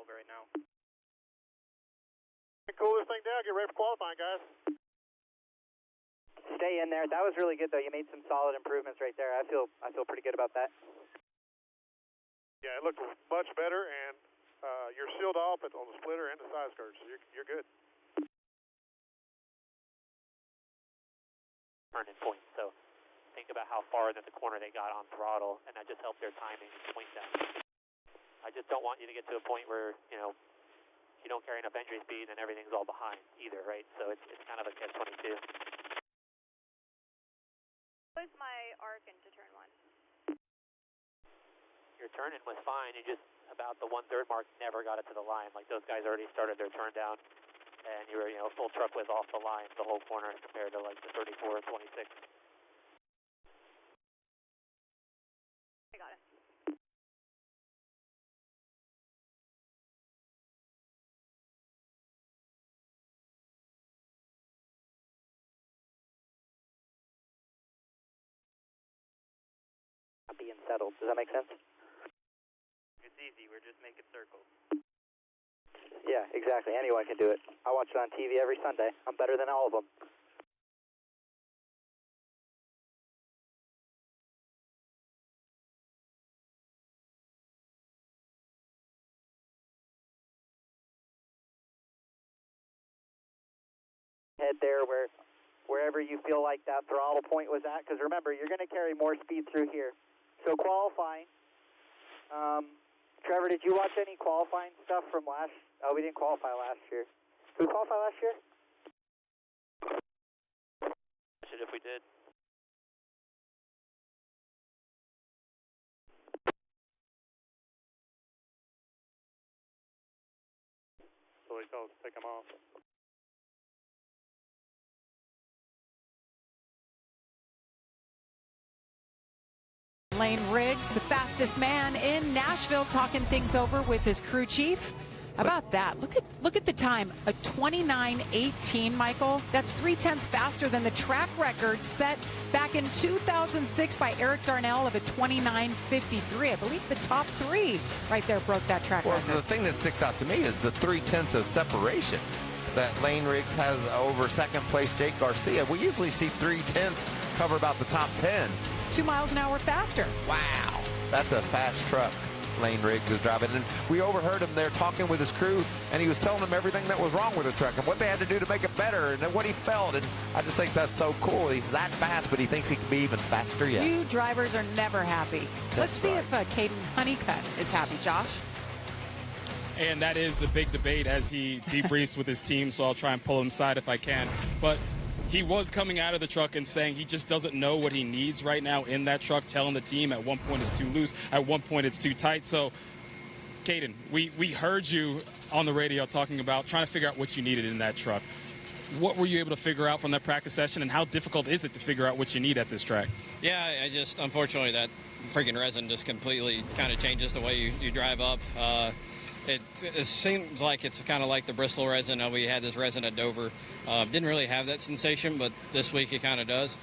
right now. Cool this thing down. Get ready for qualifying, guys. Stay in there. That was really good, though. You made some solid improvements right there. I feel pretty good about that. Yeah, it looked much better, and you're sealed off on the splitter and the side skirts, so you're good. Turning point, so think about how far into the corner they got on throttle, and that just helped their timing point down. I just don't want you to get to a point where, you know, you don't carry enough entry speed and everything's all behind either, right? So it's kind of a catch-22. What was my arc into turn 1? Your turn-in was fine. You just, about the 1/3 mark, never got it to the line. Like, those guys already started their turn down, and you were, you know, full truck width off the line the whole corner compared to, like, the 34 and 26. I got it. Not being settled. Does that make sense? It's easy. We're just making circles. Yeah, exactly. Anyone can do it. I watch it on TV every Sunday. I'm better than all of them. Head there wherever you feel like that throttle point was at, because remember, you're going to carry more speed through here. So qualifying. Trevor, did you watch any qualifying stuff from last? Oh, we didn't qualify last year. Did we qualify last year? If we did. So he tells us to take them off. Lane Riggs, the fastest man in Nashville, talking things over with his crew chief. How about that? Look at the time, a 29:18, Michael. That's 0.3 faster than the track record set back in 2006 by Eric Darnell of a 29:53. I believe the top three right there broke that track record. Well, the thing that sticks out to me is the 0.3 of separation that Lane Riggs has over second place Jake Garcia. We usually see 0.3 cover about the top 10. 2 miles an hour faster. Wow, that's a fast truck Lane Riggs is driving. And we overheard him there talking with his crew, and he was telling them everything that was wrong with the truck and what they had to do to make it better and what he felt. And I just think that's so cool. He's that fast, but he thinks he can be even faster yet. You drivers are never happy. Let's see if Caden Honeycutt is happy, Josh. And that is the big debate as he debriefs with his team, so I'll try and pull him aside if I can. But he was coming out of the truck and saying he just doesn't know what he needs right now in that truck, telling the team at one point it's too loose, at one point it's too tight. So, Caden, we heard you on the radio talking about trying to figure out what you needed in that truck. What were you able to figure out from that practice session, and how difficult is it to figure out what you need at this track? Yeah, I just, unfortunately, that freaking resin just completely kind of changes the way you drive up. It seems like it's kind of like the Bristol resin. We had this resin at Dover. Didn't really have that sensation, but this week it kind of does.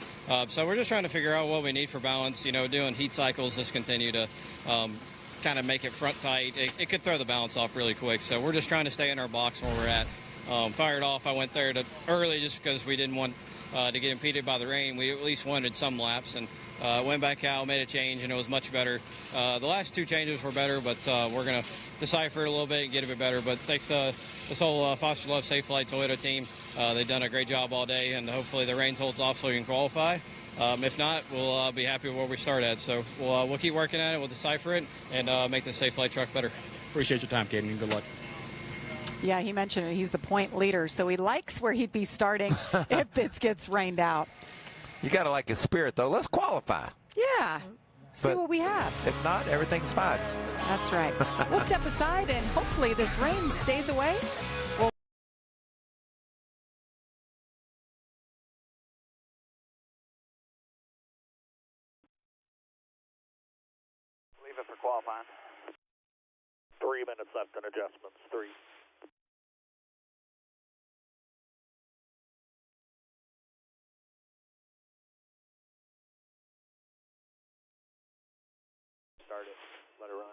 So we're just trying to figure out what we need for balance. You know, doing heat cycles just continue to kind of make it front tight. It could throw the balance off really quick. So we're just trying to stay in our box where we're at. Fired off, I went there early just because we didn't want to get impeded by the rain. We at least wanted some laps, and went back out, made a change, and it was much better. The last two changes were better, but we're going to decipher it a little bit and get a bit better. But thanks to this whole Foster Love Safe Flight Toyota team, they've done a great job all day, and hopefully the rain holds off so we can qualify. If not, we'll be happy with where we start at. So we'll keep working at it, we'll decipher it, and make the Safe Flight truck better. Appreciate your time, Caden, and good luck. Yeah, he mentioned it. He's the point leader, so he likes where he'd be starting if this gets rained out. You got to like his spirit, though. Let's qualify. Yeah. See what we have. If not, everything's fine. That's right. We'll step aside, and hopefully this rain stays away. Leave it for qualifying. 3 minutes left in adjustments. 3. Start it. Let it run.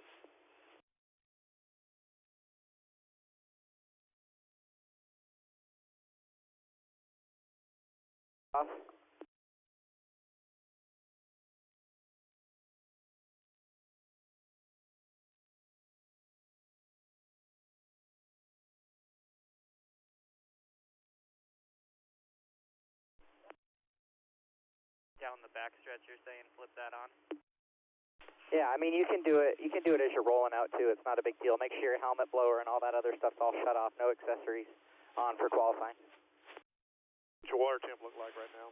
Off. Down the back stretch, you're saying flip that on? Yeah, I mean, you can do it. You can do it as you're rolling out too. It's not a big deal. Make sure your helmet blower and all that other stuff's all shut off. No accessories on for qualifying. What's your water temp look like right now?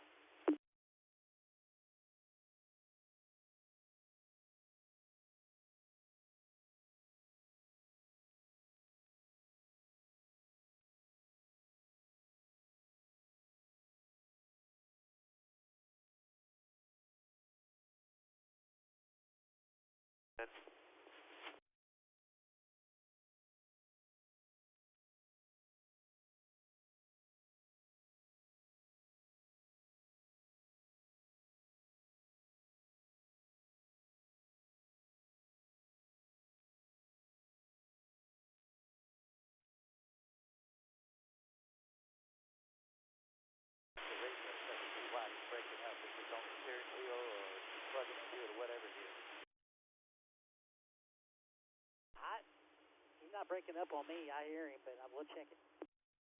He's not breaking up on me. I hear him, but I will check it.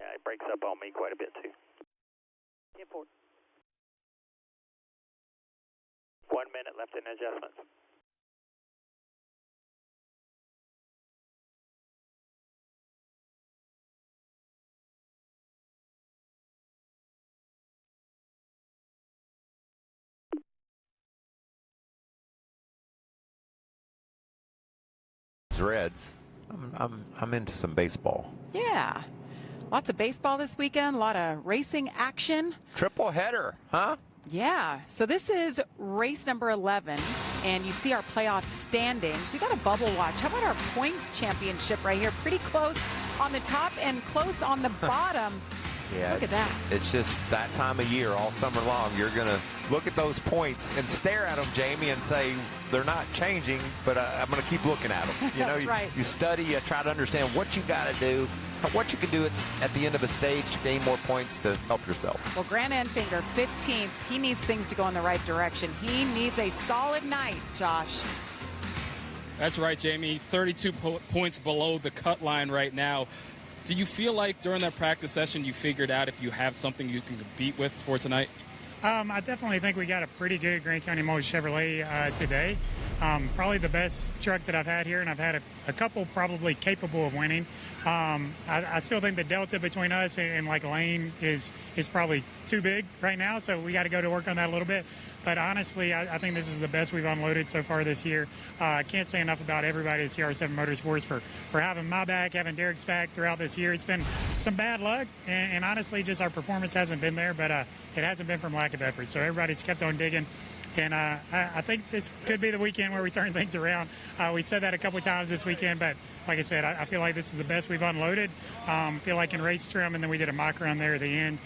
Yeah, it breaks up on me quite a bit too. 10-4. 1 minute left in adjustments. Reds. I'm into some baseball. Yeah. Lots of baseball this weekend, a lot of racing action. Triple header, huh? Yeah. So this is race number 11 And you see our playoff standings. We got a bubble watch. How about our points championship right here? Pretty close on the top and close on the bottom. Yeah, look at that. It's just that time of year all summer long. You're going to look at those points and stare at them, Jamie, and say, they're not changing, but I'm going to keep looking at them. You know, right. You study, you try to understand what you got to do, what you can do at the end of a stage to gain more points to help yourself. Well, Grant Enfinger, 15th. He needs things to go in the right direction. He needs a solid night, Josh. That's right, Jamie. 32 points below the cut line right now. Do you feel like during that practice session you figured out if you have something you can compete with for tonight? I definitely think we got a pretty good Grant County Motors Chevrolet today. Probably the best truck that I've had here, and I've had a couple probably capable of winning. I still think the delta between us and like Lane is probably too big right now, so we got to go to work on that a little bit. But honestly, I think this is the best we've unloaded so far this year. I can't say enough about everybody at CR7 Motorsports for having my back, having Derek's back throughout this year. It's been some bad luck, and honestly, just our performance hasn't been there, but it hasn't been from lack of effort. So everybody's kept on digging. And I think this could be the weekend where we turn things around. We said that a couple of times this weekend, but like I said, I feel like this is the best we've unloaded. Feel like in race trim, and then we did a mock run there at the end.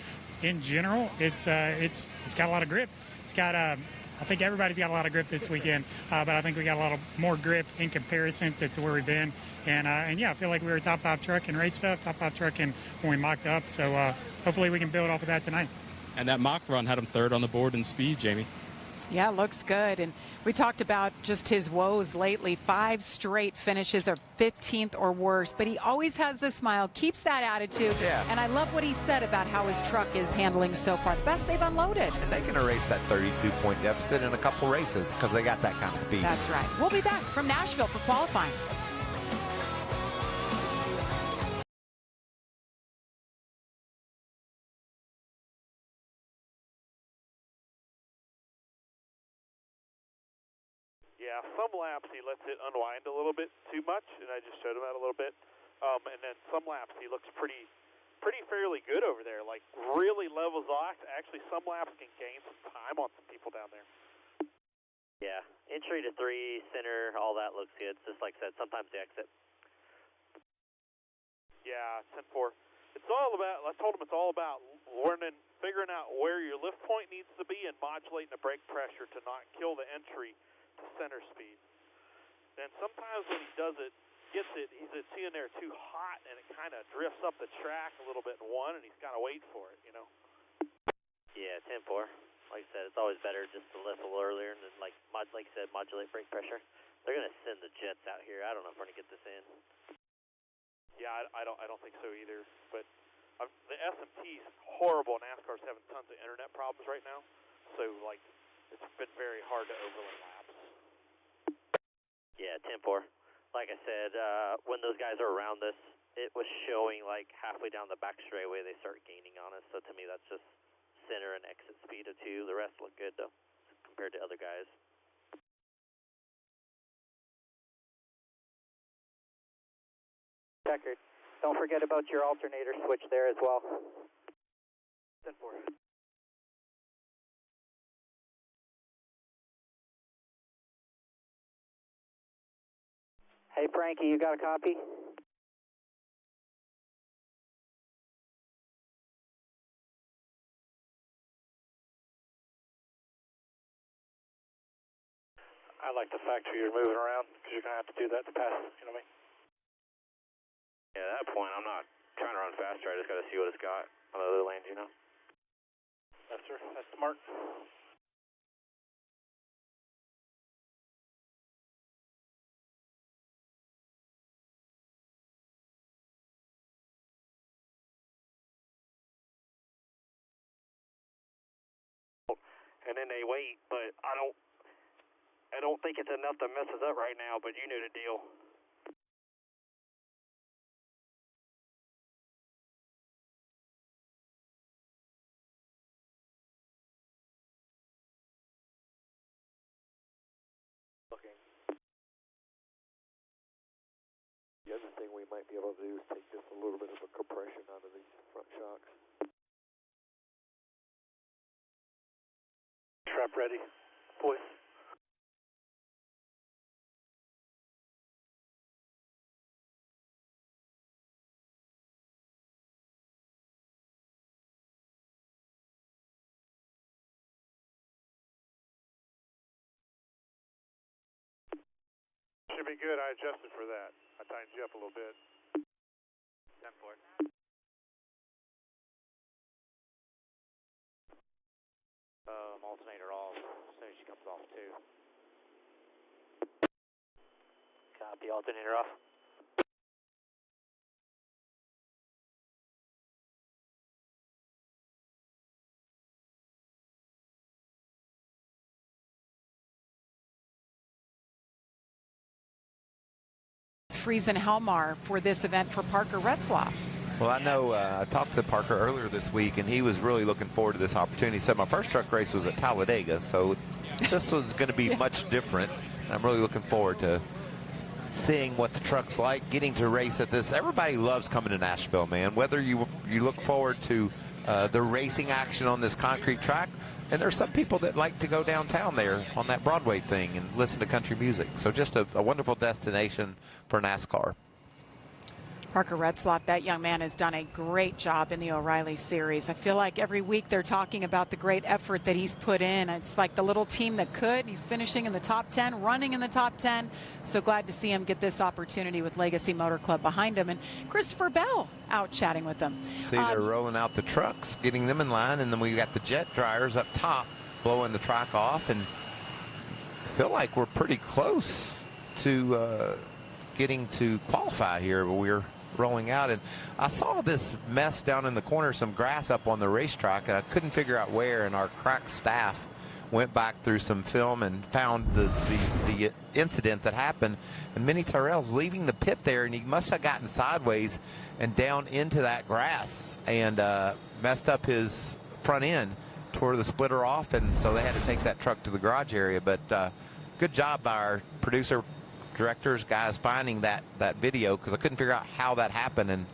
In general, it's got a lot of grip. It's got I think everybody's got a lot of grip this weekend, but I think we got a lot of more grip in comparison to where we've been. And yeah, I feel like we were a top 5 truck in race stuff, top 5 truck in when we mocked up. So hopefully we can build off of that tonight. And that mock run had him 3rd on the board in speed, Jamie. Yeah, looks good. And we talked about just his woes lately. 5 straight finishes are 15th or worse, but he always has the smile, keeps that attitude. Yeah. And I love what he said about how his truck is handling so far. The best they've unloaded. And they can erase that 32-point deficit in a couple races because they got that kind of speed. That's right. We'll be back from Nashville for qualifying. Yeah, some laps he lets it unwind a little bit too much, and I just showed him that a little bit. And then some laps he looks pretty fairly good over there, like really levels off. Actually, some laps can gain some time on some people down there. Yeah, entry to 3, center, all that looks good. Just like I said, sometimes the exit. Yeah, 10-4. It's all about, I told him it's all about learning, figuring out where your lift point needs to be and modulating the brake pressure to not kill the entry to center speed. And sometimes when he does it, gets it, he's in there too hot and it kind of drifts up the track a little bit in one and he's got to wait for it, you know? Yeah, 10-4. Like I said, it's always better just to lift a little earlier and then, like you said, modulate brake pressure. They're going to send the jets out here. I don't know if we're going to get this in. Yeah, I don't think so either. But the SMT's horrible. NASCAR's having tons of internet problems right now. So, like, it's been very hard to overlay laps. Yeah, 10-4. Like I said, when those guys are around us, it was showing like halfway down the back straightaway they start gaining on us. So to me, that's just center and exit speed of 2. The rest look good though, compared to other guys. Deckard, don't forget about your alternator switch there as well. 10-4. Hey Frankie, you got a copy? I like the fact you're moving around because you're going to have to do that to pass, you know what I mean? Yeah, at that point, I'm not trying to run faster. I just got to see what it's got on the other lanes, you know? Yes, sir. That's smart. And then they wait, but I don't think it's enough to mess us up right now, but you knew the deal. Looking. The other thing we might be able to do is take just a little bit of a compression out of these front shocks. Trap ready, boys. be good. I adjusted for that. I tightened you up a little bit. 10-4. Alternator off as soon as she comes off too. Copy, alternator off. Friesen Helmar for this event for Parker Retzlaff. Well, I know I talked to Parker earlier this week, and he was really looking forward to this opportunity. He said, my first truck race was at Talladega, so this was going to be much different. And I'm really looking forward to seeing what the truck's like, getting to race at this. Everybody loves coming to Nashville, man, whether you look forward to the racing action on this concrete track, and there's some people that like to go downtown there on that Broadway thing and listen to country music. So just a wonderful destination for NASCAR. Parker Retzlaff, that young man has done a great job in the O'Reilly Series. I feel like every week they're talking about the great effort that he's put in. It's like the little team that could. He's finishing in the top 10, running in the top 10. So glad to see him get this opportunity with Legacy Motor Club behind him. And Christopher Bell out chatting with them. See, they're rolling out the trucks, getting them in line, and then we got the jet dryers up top blowing the track off. And I feel like we're pretty close to getting to qualify here, but we're rolling out. And I saw this mess down in the corner, some grass up on the racetrack, and I couldn't figure out where, and our crack staff went back through some film and found the incident that happened, and Minnie Tyrrell's leaving the pit there, and he must have gotten sideways and down into that grass and messed up his front end, tore the splitter off, and so they had to take that truck to the garage area. But good job by our producer directors guys finding that video, because I couldn't figure out how that happened, and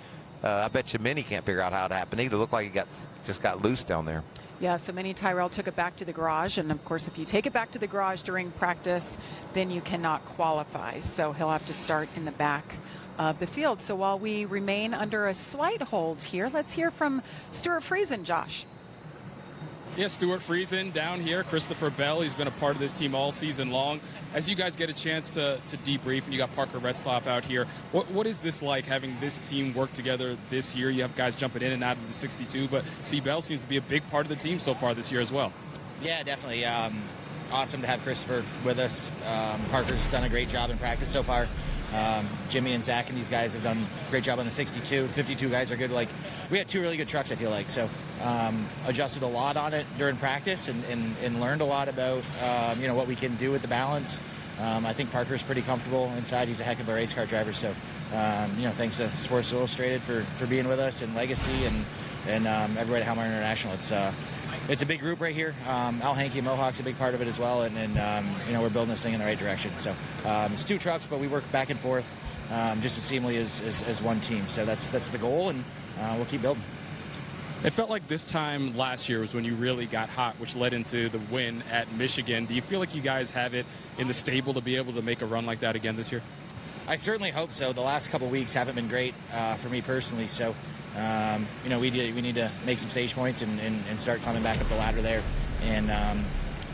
I bet you Minnie can't figure out how it happened either. It looked like it just got loose down there. Yeah, so Minnie Tyrrell took it back to the garage, and of course if you take it back to the garage during practice, then you cannot qualify, so he'll have to start in the back of the field. So while we remain under a slight hold here, let's hear from Stuart Friesen. Josh. Yeah, Stuart Friesen down here. Christopher Bell, he's been a part of this team all season long. As you guys get a chance to debrief, and you got Parker Retzlaff out here, what is this like, having this team work together this year? You have guys jumping in and out of the 62, but C. Bell seems to be a big part of the team so far this year as well. Yeah, definitely. Awesome to have Christopher with us. Parker's done a great job in practice so far. Jimmy and Zach and these guys have done a great job on the 62. 52 guys are good. Like, we had two really good trucks, I feel like. So adjusted a lot on it during practice and learned a lot about what we can do with the balance. I think Parker's pretty comfortable inside. He's a heck of a race car driver. So thanks to Sports Illustrated for being with us, and Legacy and everybody at Helmar International. It's a big group right here. Al Hankey and Mohawk's a big part of it as well, and we're building this thing in the right direction. So it's two trucks, but we work back and forth just as seamlessly as one team. So that's the goal, and we'll keep building. It felt like this time last year was when you really got hot, which led into the win at Michigan. Do you feel like you guys have it in the stable to be able to make a run like that again this year? I certainly hope so. The last couple weeks haven't been great for me personally, so we need to make some stage points and start climbing back up the ladder there. And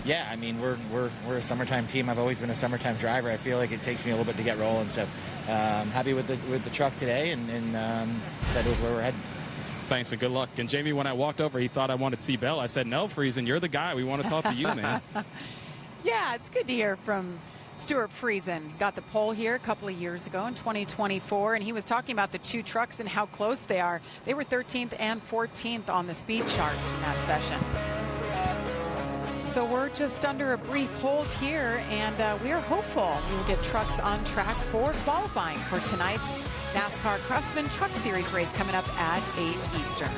we're a summertime team. I've always been a summertime driver. I feel like it takes me a little bit to get rolling. So happy with the truck today, and excited with where we're heading. Thanks and good luck. And Jamie, when I walked over, he thought I wanted C. Bell. I said, no, Friesen, you're the guy. We want to talk to you, man. Yeah, it's good to hear from Stuart Friesen. Got the pole here a couple of years ago in 2024, and he was talking about the two trucks and how close they are. They were 13th and 14th on the speed charts in that session. So we're just under a brief hold here, and we are hopeful we will get trucks on track for qualifying for tonight's NASCAR Craftsman Truck Series race coming up at 8 Eastern.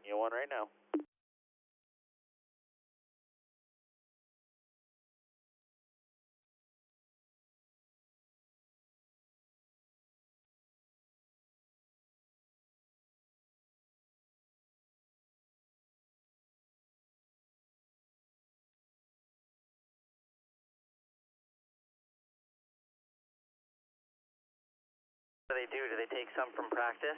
you one right now. What do they do? Do they take some from practice?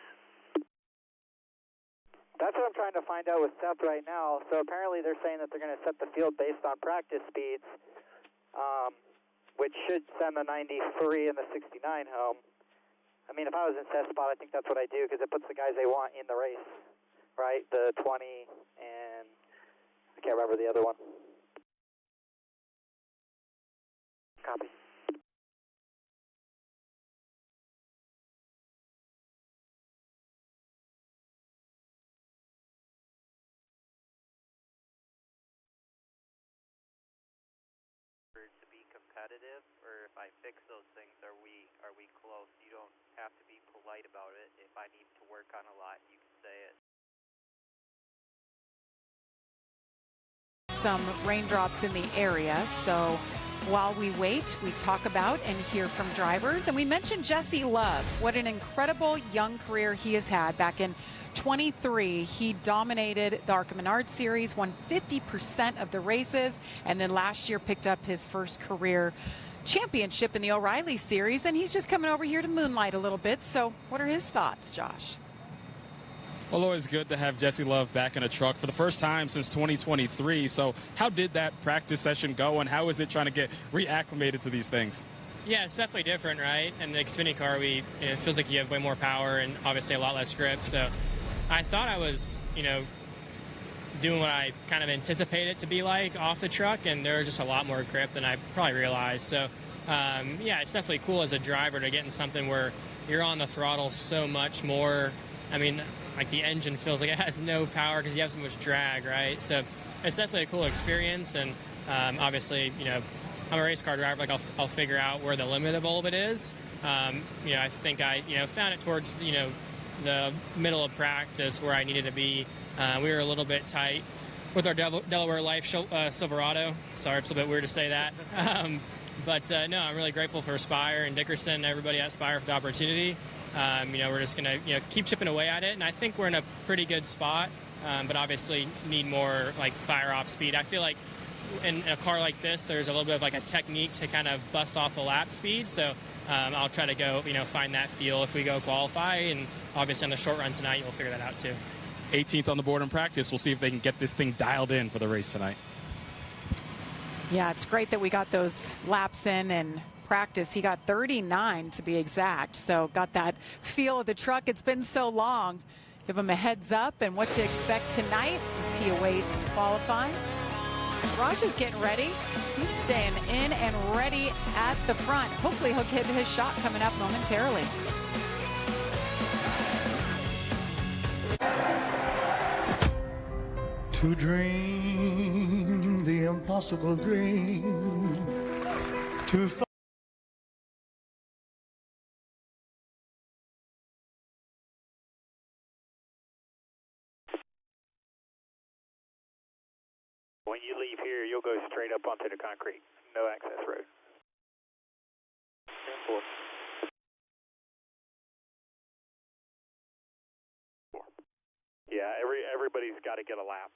That's what I'm trying to find out with Seth right now. So apparently they're saying that they're going to set the field based on practice speeds, which should send the 93 and the 69 home. I mean, if I was in Seth's spot, I think that's what I do because it puts the guys they want in the race, right? The 20 and I can't remember the other one. Copy. To be competitive, or if I fix those things, are we close? You don't have to be polite about it. If I need to work on a lot, you can say it. Some raindrops in the area, so while we wait, we talk about and hear from drivers. And we mentioned Jesse Love. What an incredible young career he has had. Back in 23, he dominated the ARCA Menard Series, won 50% of the races, and then last year picked up his first career championship in the O'Reilly Series, and he's just coming over here to moonlight a little bit. So what are his thoughts, Josh? Well, always good to have Jesse Love back in a truck for the first time since 2023. So how did that practice session go, and how is it trying to get reacclimated to these things? Yeah, it's definitely different, right? And the Xfinity car, it feels like you have way more power and obviously a lot less grip. So I thought I was, doing what I kind of anticipated it to be like off the truck, and there was just a lot more grip than I probably realized. So, yeah, it's definitely cool as a driver to get in something where you're on the throttle so much more. I mean, like the engine feels like it has no power because you have so much drag, right? So it's definitely a cool experience, and obviously, I'm a race car driver. Like I'll figure out where the limit of all of it is. I think I found it towards the middle of practice where I needed to be. We were a little bit tight with our Delaware Life Silverado. Sorry, it's a bit weird to say that. But no, I'm really grateful for Spire and Dickerson and everybody at Spire for the opportunity. We're just going to keep chipping away at it, and I think we're in a pretty good spot, but obviously need more like fire off speed. I feel like in a car like this, there's a little bit of like a technique to kind of bust off the lap speed. So I'll try to go, find that feel if we go qualify, and obviously on the short run tonight, you'll figure that out too. 18th on the board in practice. We'll see if they can get this thing dialed in for the race tonight. Yeah, it's great that we got those laps in practice. He got 39 to be exact, so got that feel of the truck. It's been so long. Give him a heads up and what to expect tonight as he awaits qualifying. Raj is getting ready. He's staying in and ready at the front. Hopefully he'll get his shot coming up momentarily. To dream the impossible dream, to When you leave here, you'll go straight up onto the concrete. No access road. 10-4. Yeah, everybody's got to get a lap.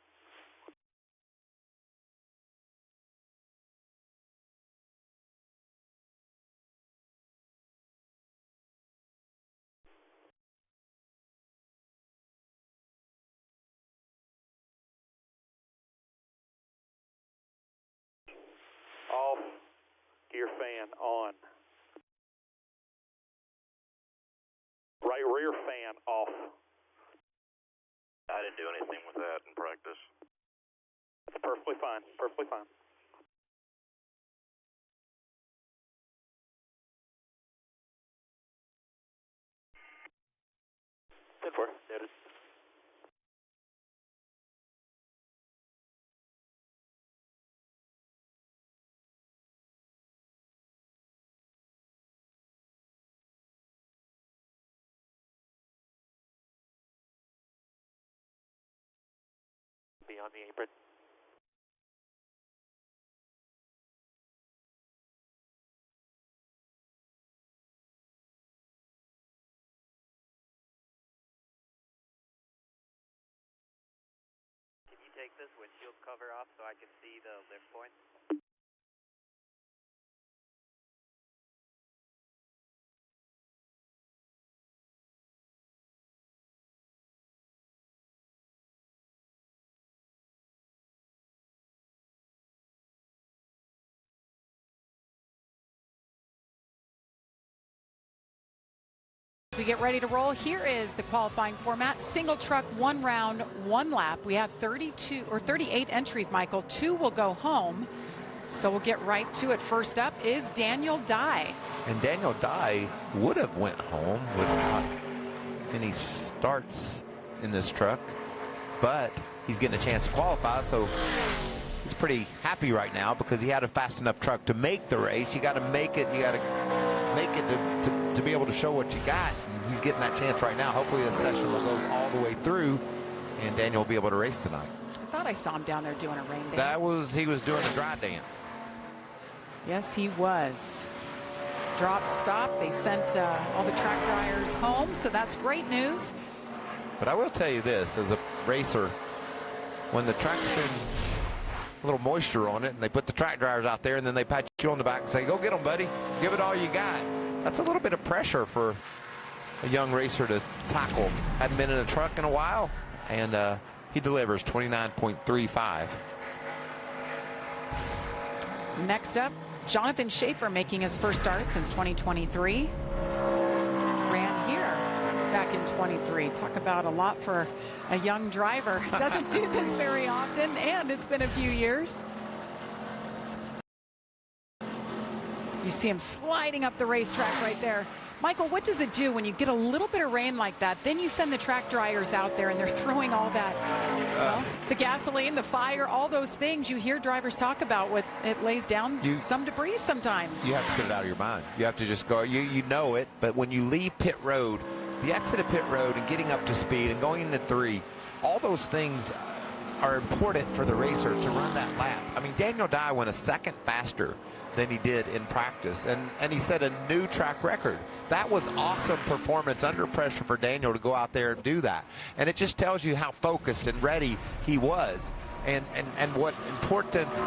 Off. Gear fan on. Right rear fan off. I didn't do anything with that in practice. That's perfectly fine. Perfectly fine. Good for noted. be on the apron. Can you take this windshield cover off so I can see the lift points? As we get ready to roll, here is the qualifying format. Single truck, 1 round, 1 lap. We have 38 entries, Michael. 2 will go home. So we'll get right to it. First up is Daniel Dye. And Daniel Dye would have went home without any starts in this truck, but he's getting a chance to qualify, so he's pretty happy right now because he had a fast enough truck to make the race. You got to make it. You got to make it to be able to show what you got. And he's getting that chance right now. Hopefully this session will go all the way through, and Daniel will be able to race tonight. I thought I saw him down there doing a rain dance. He was doing a dry dance. Yes, he was. Drop, stop. They sent all the track dryers home, so that's great news. But I will tell you this, as a racer, when the track's been a little moisture on it and they put the track dryers out there and then they pat you on the back and say, go get them, buddy. Give it all you got. That's a little bit of pressure for a young racer to tackle. Hadn't been in a truck in a while, and he delivers 29.35. Next up, Jonathan Schaefer making his first start since 2023. Ran here back in 23. Talk about a lot for a young driver. Doesn't do this very often, and it's been a few years. You see him sliding up the racetrack right there. Michael, what does it do when you get a little bit of rain like that? Then you send the track dryers out there and they're throwing all that, well, the gasoline, the fire, all those things you hear drivers talk about. With it lays down some debris sometimes. You have to put it out of your mind. You have to just go, you know it, but when you leave pit road, the exit of pit road and getting up to speed and going into 3, all those things are important for the racer to run that lap. I mean, Daniel Dye went a second faster than he did in practice, and he set a new track record. That was awesome performance under pressure for Daniel to go out there and do that, and it just tells you how focused and ready he was, and what importance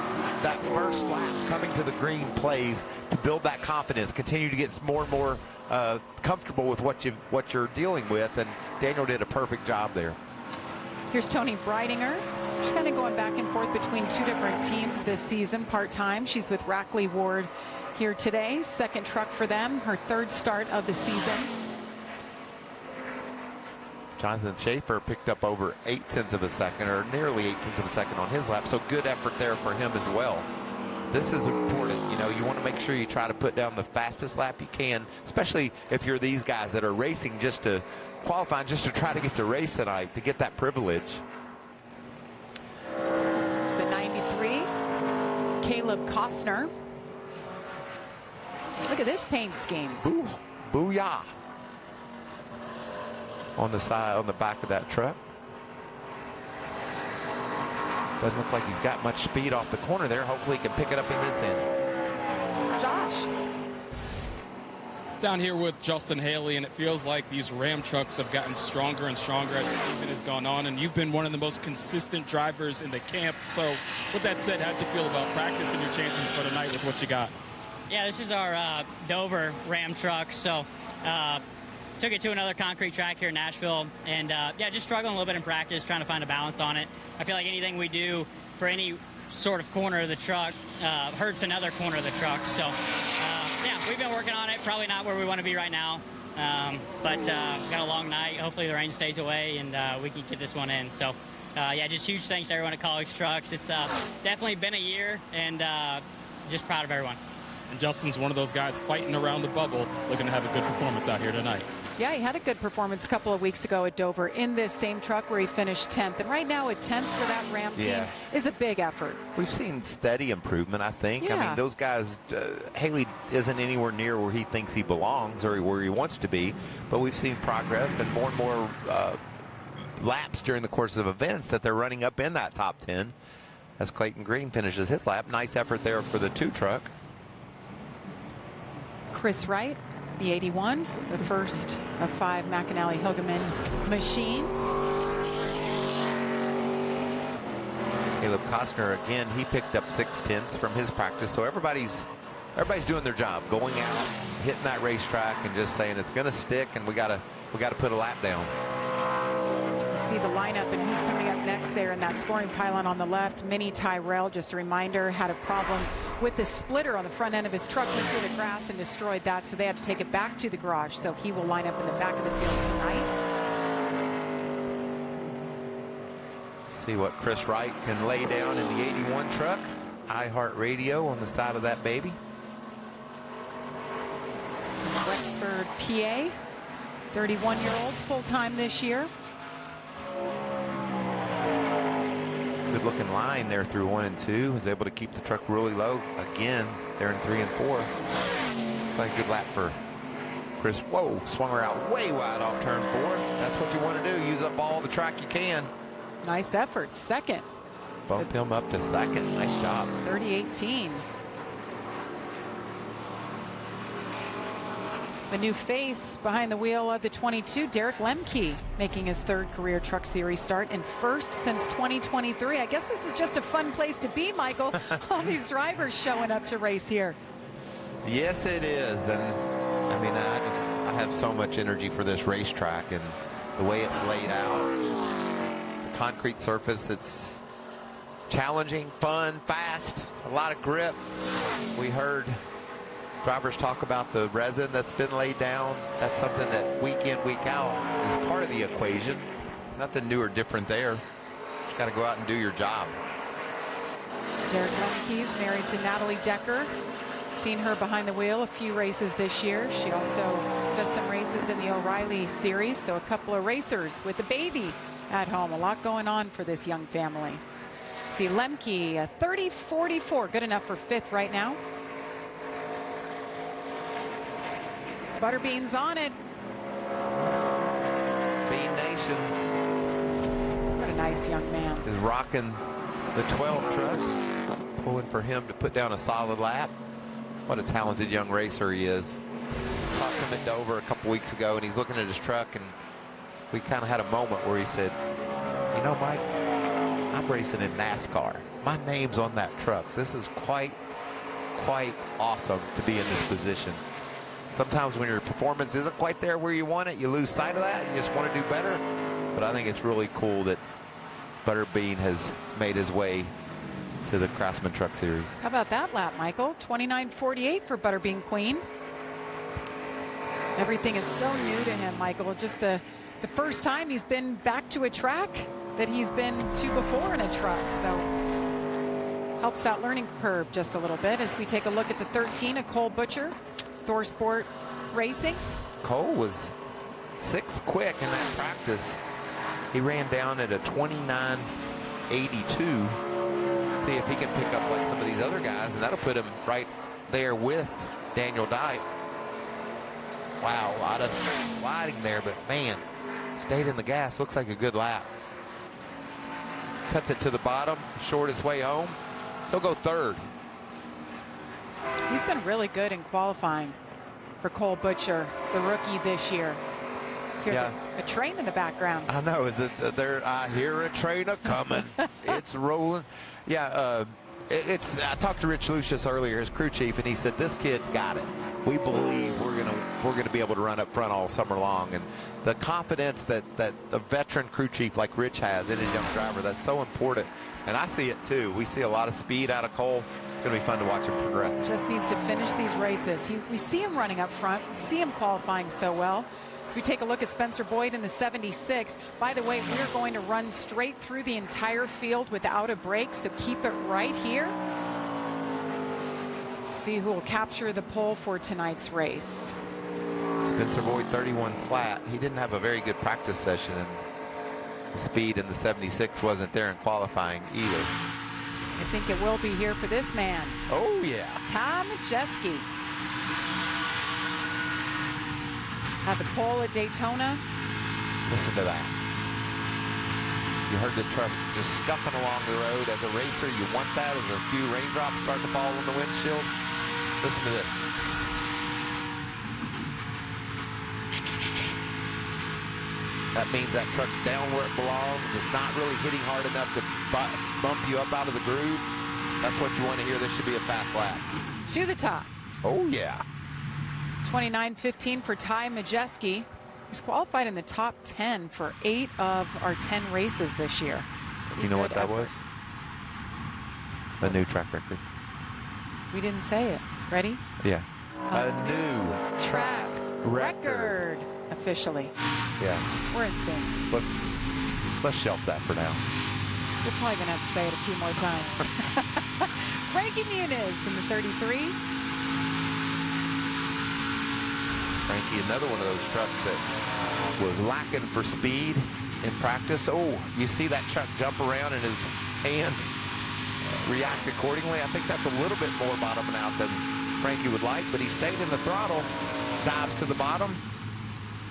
that first lap coming to the green plays to build that confidence, continue to get more and more comfortable with what you're dealing with, and Daniel did a perfect job there. Here's Tony Breidinger. She's kind of going back and forth between 2 different teams this season, part-time. She's with Rackley Ward here today. Second truck for them, her 3rd start of the season. Jonathan Schaefer picked up over 0.8 of a second, or nearly 0.8 of a second on his lap, so good effort there for him as well. This is important. You know, you want to make sure you try to put down the fastest lap you can, especially if you're these guys that are racing just to qualify, just to try to get to race tonight, to get that privilege. There's the 93, Caleb Costner. Look at this paint scheme. Booyah. On the side, on the back of that truck. Doesn't look like he's got much speed off the corner there. Hopefully he can pick it up in this end. Josh. Down here with Justin Haley, and it feels like these Ram trucks have gotten stronger and stronger as the season has gone on, and you've been one of the most consistent drivers in the camp. So with that said, how'd you feel about practice and your chances for tonight with what you got? Yeah, this is our Dover Ram truck, so took it to another concrete track here in Nashville, and yeah, just struggling a little bit in practice, trying to find a balance on it. I feel like anything we do for any sort of corner of the truck hurts another corner of the truck, so yeah, we've been working on it. Probably not where we want to be right now, but got a long night. Hopefully the rain stays away and we can get this one in. So yeah, just huge thanks to everyone at College Trucks. It's definitely been a year, and just proud of everyone. And Justin's one of those guys fighting around the bubble, looking to have a good performance out here tonight. Yeah, he had a good performance a couple of weeks ago at Dover in this same truck where he finished 10th. And right now, a 10th for that Ram team is a big effort. We've seen steady improvement, I think. Yeah. I mean, those guys, Haley isn't anywhere near where he thinks he belongs or where he wants to be, but we've seen progress and more laps during the course of events that they're running up in that top 10 as Clayton Green finishes his lap. Nice effort there for the 2 truck. Chris Wright, the 81, the first of 5 McAnally Hilgeman machines. Caleb Costner, again, he picked up 6/10 from his practice. So everybody's doing their job, going out, hitting that racetrack, and just saying it's going to stick, and we got to put a lap down. You see the lineup and who's coming up next there in that scoring pylon on the left. Minnie Tyrell, just a reminder, had a problem with the splitter on the front end of his truck, went through the grass and destroyed that, so they had to take it back to the garage. So he will line up in the back of the field tonight. See what Chris Wright can lay down in the 81 truck. iHeartRadio on the side of that baby. Wexford, PA, 31-year-old, full-time this year. Good looking line there through 1 and 2. Was able to keep the truck really low again there in 3 and 4. Quite a good lap for Chris. Whoa, swung her out way wide off turn 4. That's what you want to do. Use up all the track you can. Nice effort. Second. Bump him up to second. Nice job. 30-18. The new face behind the wheel of the 22, Derek Lemke, making his 3rd career Truck Series start and first since 2023. I guess this is just a fun place to be, Michael. All these drivers showing up to race here. Yes, it is. And I mean, I have so much energy for this racetrack and the way it's laid out. The concrete surface, it's challenging, fun, fast, a lot of grip. We heard drivers talk about the resin that's been laid down. That's something that week in, week out is part of the equation. Nothing new or different there. Just got to go out and do your job. Derek Lemke's married to Natalie Decker. Seen her behind the wheel a few races this year. She also does some races in the O'Reilly series. So a couple of racers with a baby at home. A lot going on for this young family. See Lemke, a 30-44, good enough for 5th right now. Butterbean's on it. Bean Nation. What a nice young man. Is rocking the 12 truck. Pulling for him to put down a solid lap. What a talented young racer he is. Talked to him at Dover a couple weeks ago, and he's looking at his truck, and we kind of had a moment where he said, you know, Mike, I'm racing in NASCAR. My name's on that truck. This is quite awesome to be in this position. Sometimes when your performance isn't quite there where you want it, you lose sight of that. You just want to do better. But I think it's really cool that Butterbean has made his way to the Craftsman Truck Series. How about that lap, Michael? 29-48 for Butterbean Queen. Everything is so new to him, Michael. Just the first time he's been back to a track that he's been to before in a truck. So helps that learning curve just a little bit as we take a look at the 13 of Cole Butcher. Thor Sport Racing. Cole was 6th quick in that practice. He ran down at a 29.82. See if he can pick up like some of these other guys, and that'll put him right there with Daniel Dyke. Wow, a lot of sliding there, but man, stayed in the gas. Looks like a good lap. Cuts it to the bottom, shortest way home. He'll go 3rd. He's been really good in qualifying for Cole Butcher, the rookie this year. Hear a train in the background. I know. Is it there? I hear a train a coming. It's rolling. Yeah. I talked to Rich Lucius earlier, his crew chief, and he said this kid's got it. We believe we're gonna be able to run up front all summer long, and the confidence that the veteran crew chief like Rich has in his young driver, that's so important. And I see it too. We see a lot of speed out of Cole. It's going to be fun to watch him progress. Just needs to finish these races. We see him running up front. We see him qualifying so well. As we take a look at Spencer Boyd in the 76. By the way, we're going to run straight through the entire field without a break, so keep it right here. See who will capture the pole for tonight's race. Spencer Boyd 31 flat. He didn't have a very good practice session, and the speed in the 76 wasn't there in qualifying either. I think it will be here for this man. Oh, yeah. Tom Majeski. Had the pole at Daytona. Listen to that. You heard the truck just scuffing along the road. As a racer, you want that as a few raindrops start to fall on the windshield. Listen to this. That means that truck's down where it belongs. It's not really hitting hard enough to bump you up out of the groove. That's what you want to hear. This should be a fast lap. To the top. Oh, yeah. 29:15 for Ty Majeski. He's qualified in the top 10 for 8 of our 10 races this year. You know what that was? A new track record. We didn't say it. Ready? Yeah. A new track record. Officially. Yeah. We're in sync. Let's shelf that for now. We're probably going to have to say it a few more times. Frankie Muniz in the 33. Frankie, another one of those trucks that was lacking for speed in practice. Oh, you see that truck jump around and his hands react accordingly. I think that's a little bit more bottoming out than Frankie would like, but he stayed in the throttle, dives to the bottom.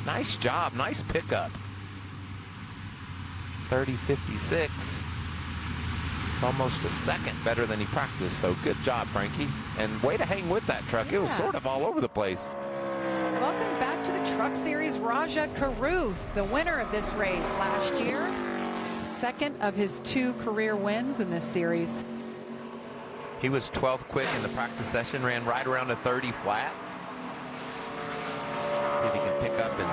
Nice job, nice pickup. 30.56. Almost a second better than he practiced, so good job, Frankie. And way to hang with that truck. Yeah. It was sort of all over the place. Welcome back to the Truck Series. Raja Karuth, the winner of this race last year. Second of his 2 career wins in this series. He was 12th quick in the practice session, ran right around a 30 flat. See if he can pick up and...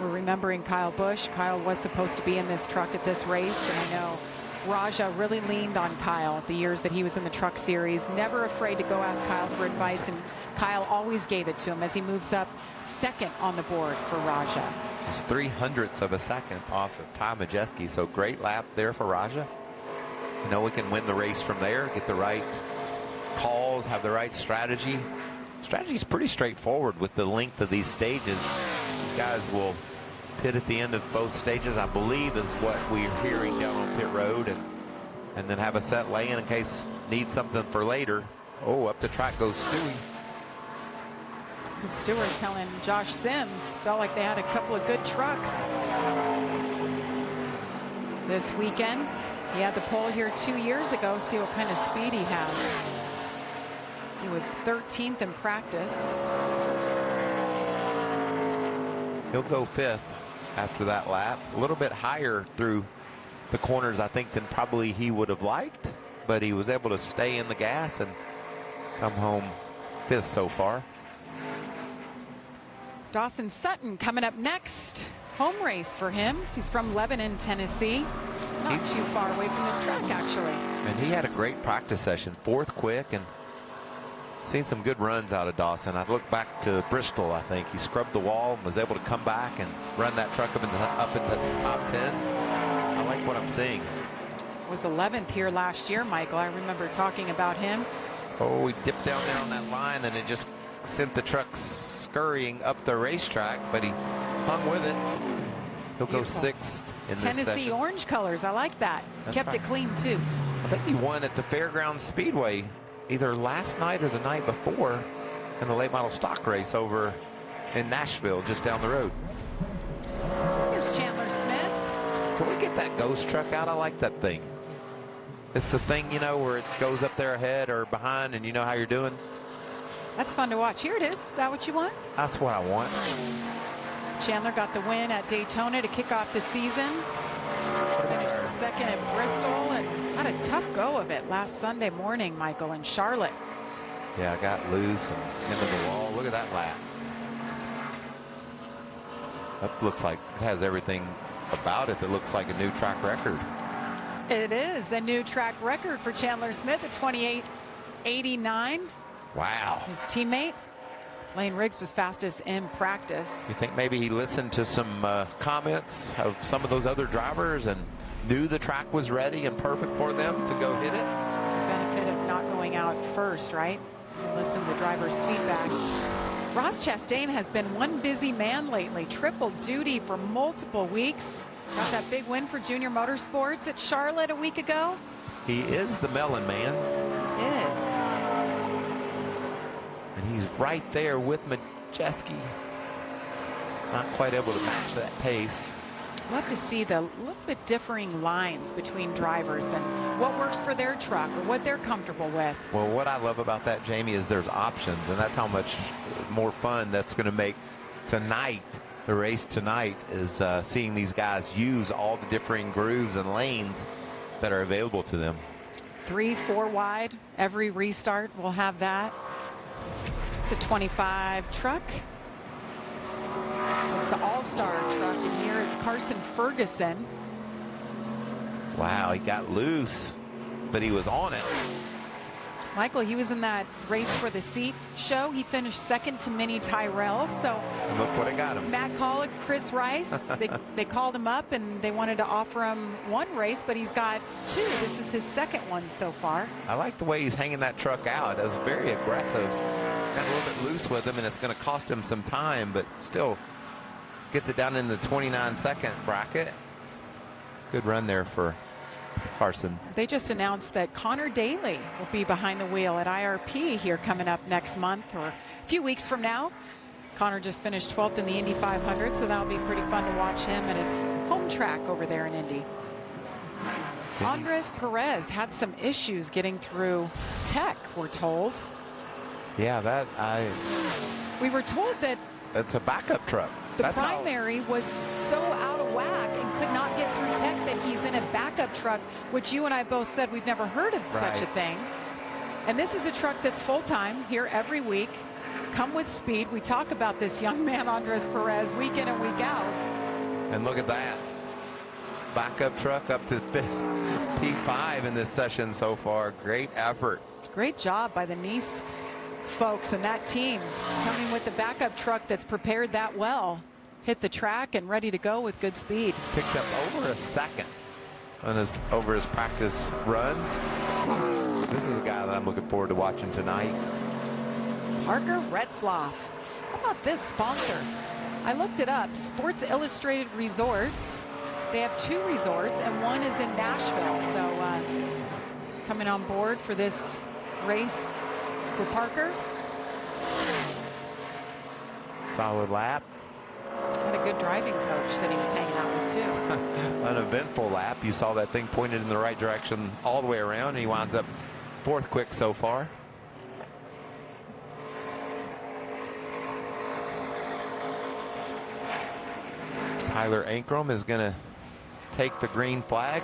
We're remembering Kyle Busch. Kyle was supposed to be in this truck at this race, and I know Raja really leaned on Kyle the years that he was in the Truck Series. Never afraid to go ask Kyle for advice, and Kyle always gave it to him as he moves up second on the board for Raja. Just 0.03 of a second off of Ty Majeski, so great lap there for Raja. You know, we can win the race from there, get the right calls, have the right strategy. Strategy is pretty straightforward with the length of these stages. These guys will pit at the end of both stages, I believe, is what we're hearing down on pit road, and then have a set lane in case need something for later. Oh, up the track goes Stewie. Stewart telling Josh Sims felt like they had a couple of good trucks this weekend. He had the pole here 2 years ago. See what kind of speed he has. He was 13th in practice. He'll go 5th after that lap. A little bit higher through the corners, I think, than probably he would have liked, but he was able to stay in the gas and come home 5th so far. Dawson Sutton coming up next. Home race for him. He's from Lebanon, Tennessee. Not too far away from this track, actually. And he had a great practice session. 4th quick, and seen some good runs out of Dawson. I look back to Bristol, I think. He scrubbed the wall and was able to come back and run that truck up in the top 10. I like what I'm seeing. Was 11th here last year, Michael. I remember talking about him. Oh, he dipped down there on that line, and it just sent the truck scurrying up the racetrack, but he hung with it. He'll go 6th in this session. Tennessee orange colors. I like that. That's Kept right. it clean, too. I think he won at the Fairgrounds Speedway either last night or the night before in the late model stock race over in Nashville, just down the road. Here's Chandler Smith. Can we get that ghost truck out? I like that thing. It's the thing, you know, where it goes up there ahead or behind and you know how you're doing. That's fun to watch. Here it is. Is that what you want? That's what I want. Chandler got the win at Daytona to kick off the season. Finished 2nd at Bristol and had a tough go of it last Sunday morning, Michael, in Charlotte. Yeah, I got loose and into the wall. Look at that lap. That looks like it has everything about it that looks like a new track record. It is a new track record for Chandler Smith at 28.89. Wow. His teammate, Lane Riggs, was fastest in practice. You think maybe he listened to some comments of some of those other drivers and knew the track was ready and perfect for them to go hit it? The benefit of not going out first, right? Listen to the driver's feedback. Ross Chastain has been one busy man lately. Triple duty for multiple weeks. Got that big win for Junior Motorsports at Charlotte a week ago. He is the Melon Man. Is. And he's right there with Majeski. Not quite able to match that pace. Love to see the little bit differing lines between drivers and what works for their truck or what they're comfortable with. Well, what I love about that, Jamie, is there's options, and that's how much more fun that's going to make tonight. The race tonight is seeing these guys use all the differing grooves and lanes that are available to them. 3, 4 wide. Every restart will have that. It's a 25 truck. It's the all-star truck, and here it's Carson Ferguson. Wow, he got loose, but he was on it. Michael, he was in that race for the seat show. He finished second to Minnie Tyrell. So and look what it got him. Matt Collick, Chris Rice, they called him up and they wanted to offer him one race, but he's got 2. This is his second one so far. I like the way he's hanging that truck out. It was very aggressive. Got a little bit loose with him, and it's going to cost him some time, but still gets it down in the 29-second bracket. Good run there for Carson. They just announced that Connor Daly will be behind the wheel at IRP here coming up next month or a few weeks from now. Connor just finished 12th in the Indy 500, so that'll be pretty fun to watch him at his home track over there in Indy. Andres Perez had some issues getting through tech, we're told. Yeah, we were told that it's a backup truck. The primary was so out of whack and could not get through tech that he's in a backup truck, which you and I both said we've never heard of such a thing. And this is a truck that's full-time here every week. Come with speed. We talk about this young man, Andres Perez, week in and week out. And look at that. Backup truck up to P5 in this session so far. Great effort. Great job by the Nice folks and that team coming with the backup truck that's prepared that well. Hit the track and ready to go with good speed. Picked up over a second on over his practice runs. This is a guy that I'm looking forward to watching tonight. Parker Retzlaff. How about this sponsor? I looked it up. Sports Illustrated Resorts. They have 2 resorts and one is in Nashville. So coming on board for this race for Parker. Solid lap. Had a good driving coach that he was hanging out with too. An eventful lap. You saw that thing pointed in the right direction all the way around, and he winds up 4th quick so far. Tyler Ankrum is going to take the green flag.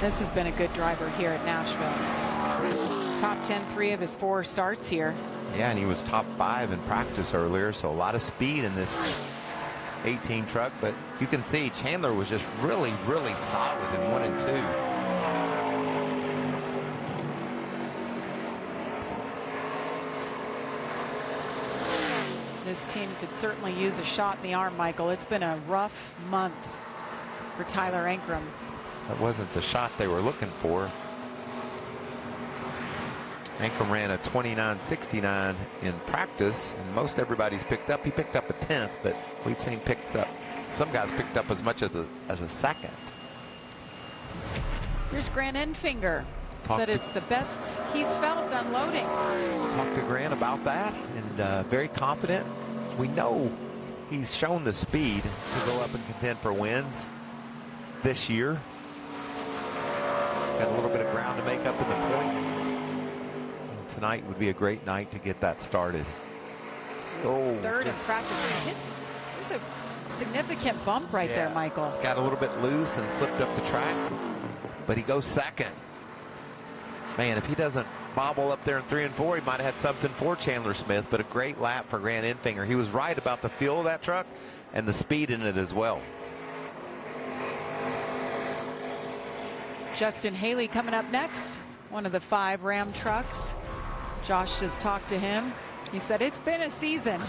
This has been a good driver here at Nashville. Top 10, 3 of his 4 starts here. Yeah, and he was top 5 in practice earlier, so a lot of speed in this 18 truck, but you can see Chandler was just really, really solid in 1 and 2. This team could certainly use a shot in the arm, Michael. It's been a rough month for Tyler Ankrum. That wasn't the shot they were looking for. Ankrum ran a 29.69 in practice, and most everybody's picked up. He picked up a 10th, but we've seen some guys picked up as much as a second. Here's Grant Enfinger. Said it's the best he's felt unloading. Talked to Grant about that, and very confident. We know he's shown the speed to go up and contend for wins this year. Got a little bit of ground to make up in the points. And tonight would be a great night to get that started. Third in practice. There's a significant bump right there, Michael. Got a little bit loose and slipped up the track, but he goes second. Man, if he doesn't bobble up there in 3 and 4, he might have had something for Chandler Smith, but a great lap for Grant Enfinger. He was right about the feel of that truck and the speed in it as well. Justin Haley coming up next, one of the 5 Ram trucks. Josh just talked to him. He said, it's been a season.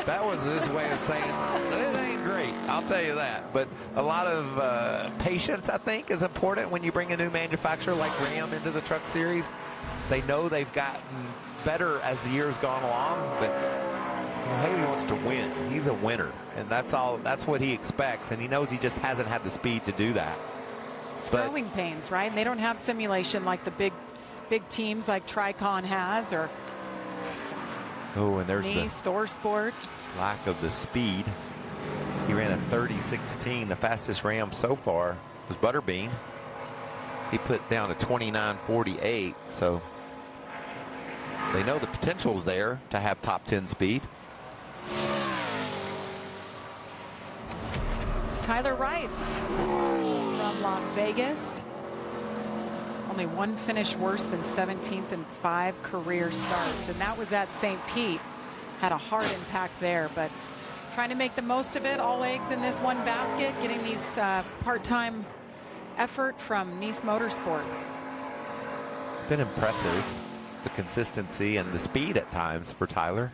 That was his way of saying, it ain't great, I'll tell you that. But a lot of patience, I think, is important when you bring a new manufacturer like Ram into the truck series. They know they've gotten better as the year's gone along, but Haley wants to win. He's a winner, and that's what he expects, and he knows he just hasn't had the speed to do that. It's growing pains, right? And they don't have simulation like the big teams like Tricon has, or Oh, and there's Nice, Thorsport. lack of the speed. He ran a 30.16. The fastest Ram so far was Butterbean. He put down a 29.48, so they know the potential's there to have top 10 speed. Tyler Wright from Las Vegas. Only one finish worse than 17th in 5 career starts, and that was at St. Pete. Had a hard impact there, but trying to make the most of it. All eggs in this one basket, getting these part-time effort from Nice Motorsports. Been impressive, the consistency and the speed at times for Tyler.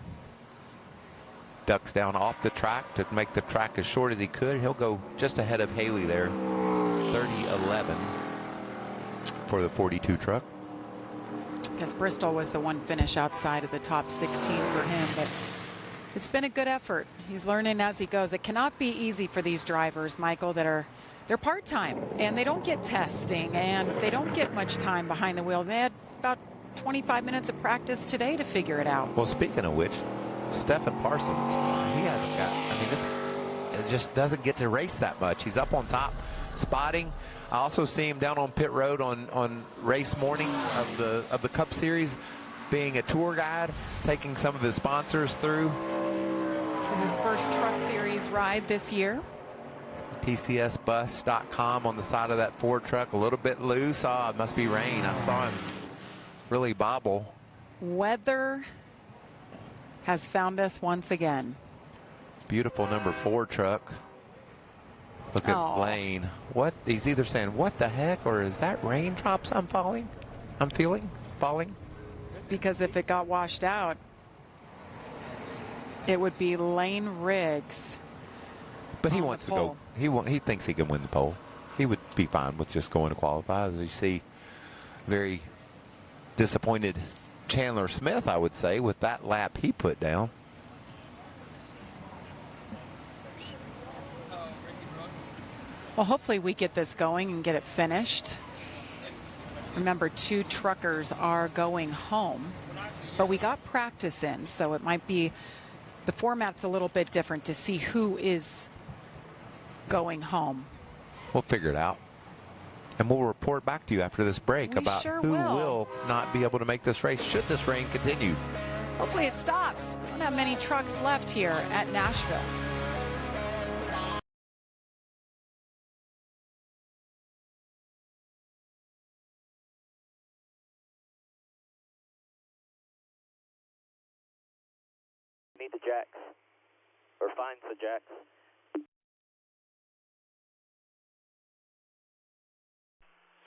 Ducks down off the track to make the track as short as he could. He'll go just ahead of Haley there, 30.11 for the 42 truck. I guess Bristol was the one finish outside of the top 16 for him, but it's been a good effort. He's learning as he goes. It cannot be easy for these drivers, Michael, they're part-time and they don't get testing and they don't get much time behind the wheel. They had about 25 minutes of practice today to figure it out. Well, speaking of which, Stephen Parsons, he hasn't got, I mean, it just doesn't get to race that much. He's up on top, spotting. I also see him down on pit road on race morning of the Cup Series, being a tour guide, taking some of his sponsors through. This is his first Truck Series ride this year. TCSbus.com on the side of that Ford truck, a little bit loose. Oh, it must be rain. I saw him really bobble. Weather has found us once again. Beautiful number 4 truck. Look at Blaine. What? He's either saying, what the heck, or is that raindrops I'm feeling? Because if it got washed out, it would be Lane Riggs. But he wants to go. He thinks he can win the pole. He would be fine with just going to qualify. As you see, very disappointed Chandler Smith, I would say, with that lap he put down. Well, hopefully we get this going and get it finished. Remember, 2 truckers are going home, but we got practice in, so it might be, the format's a little bit different to see who is going home. We'll figure it out. And we'll report back to you after this break about who will not be able to make this race should this rain continue. Hopefully it stops. We don't have many trucks left here at Nashville. Need the jacks, or finds the jacks.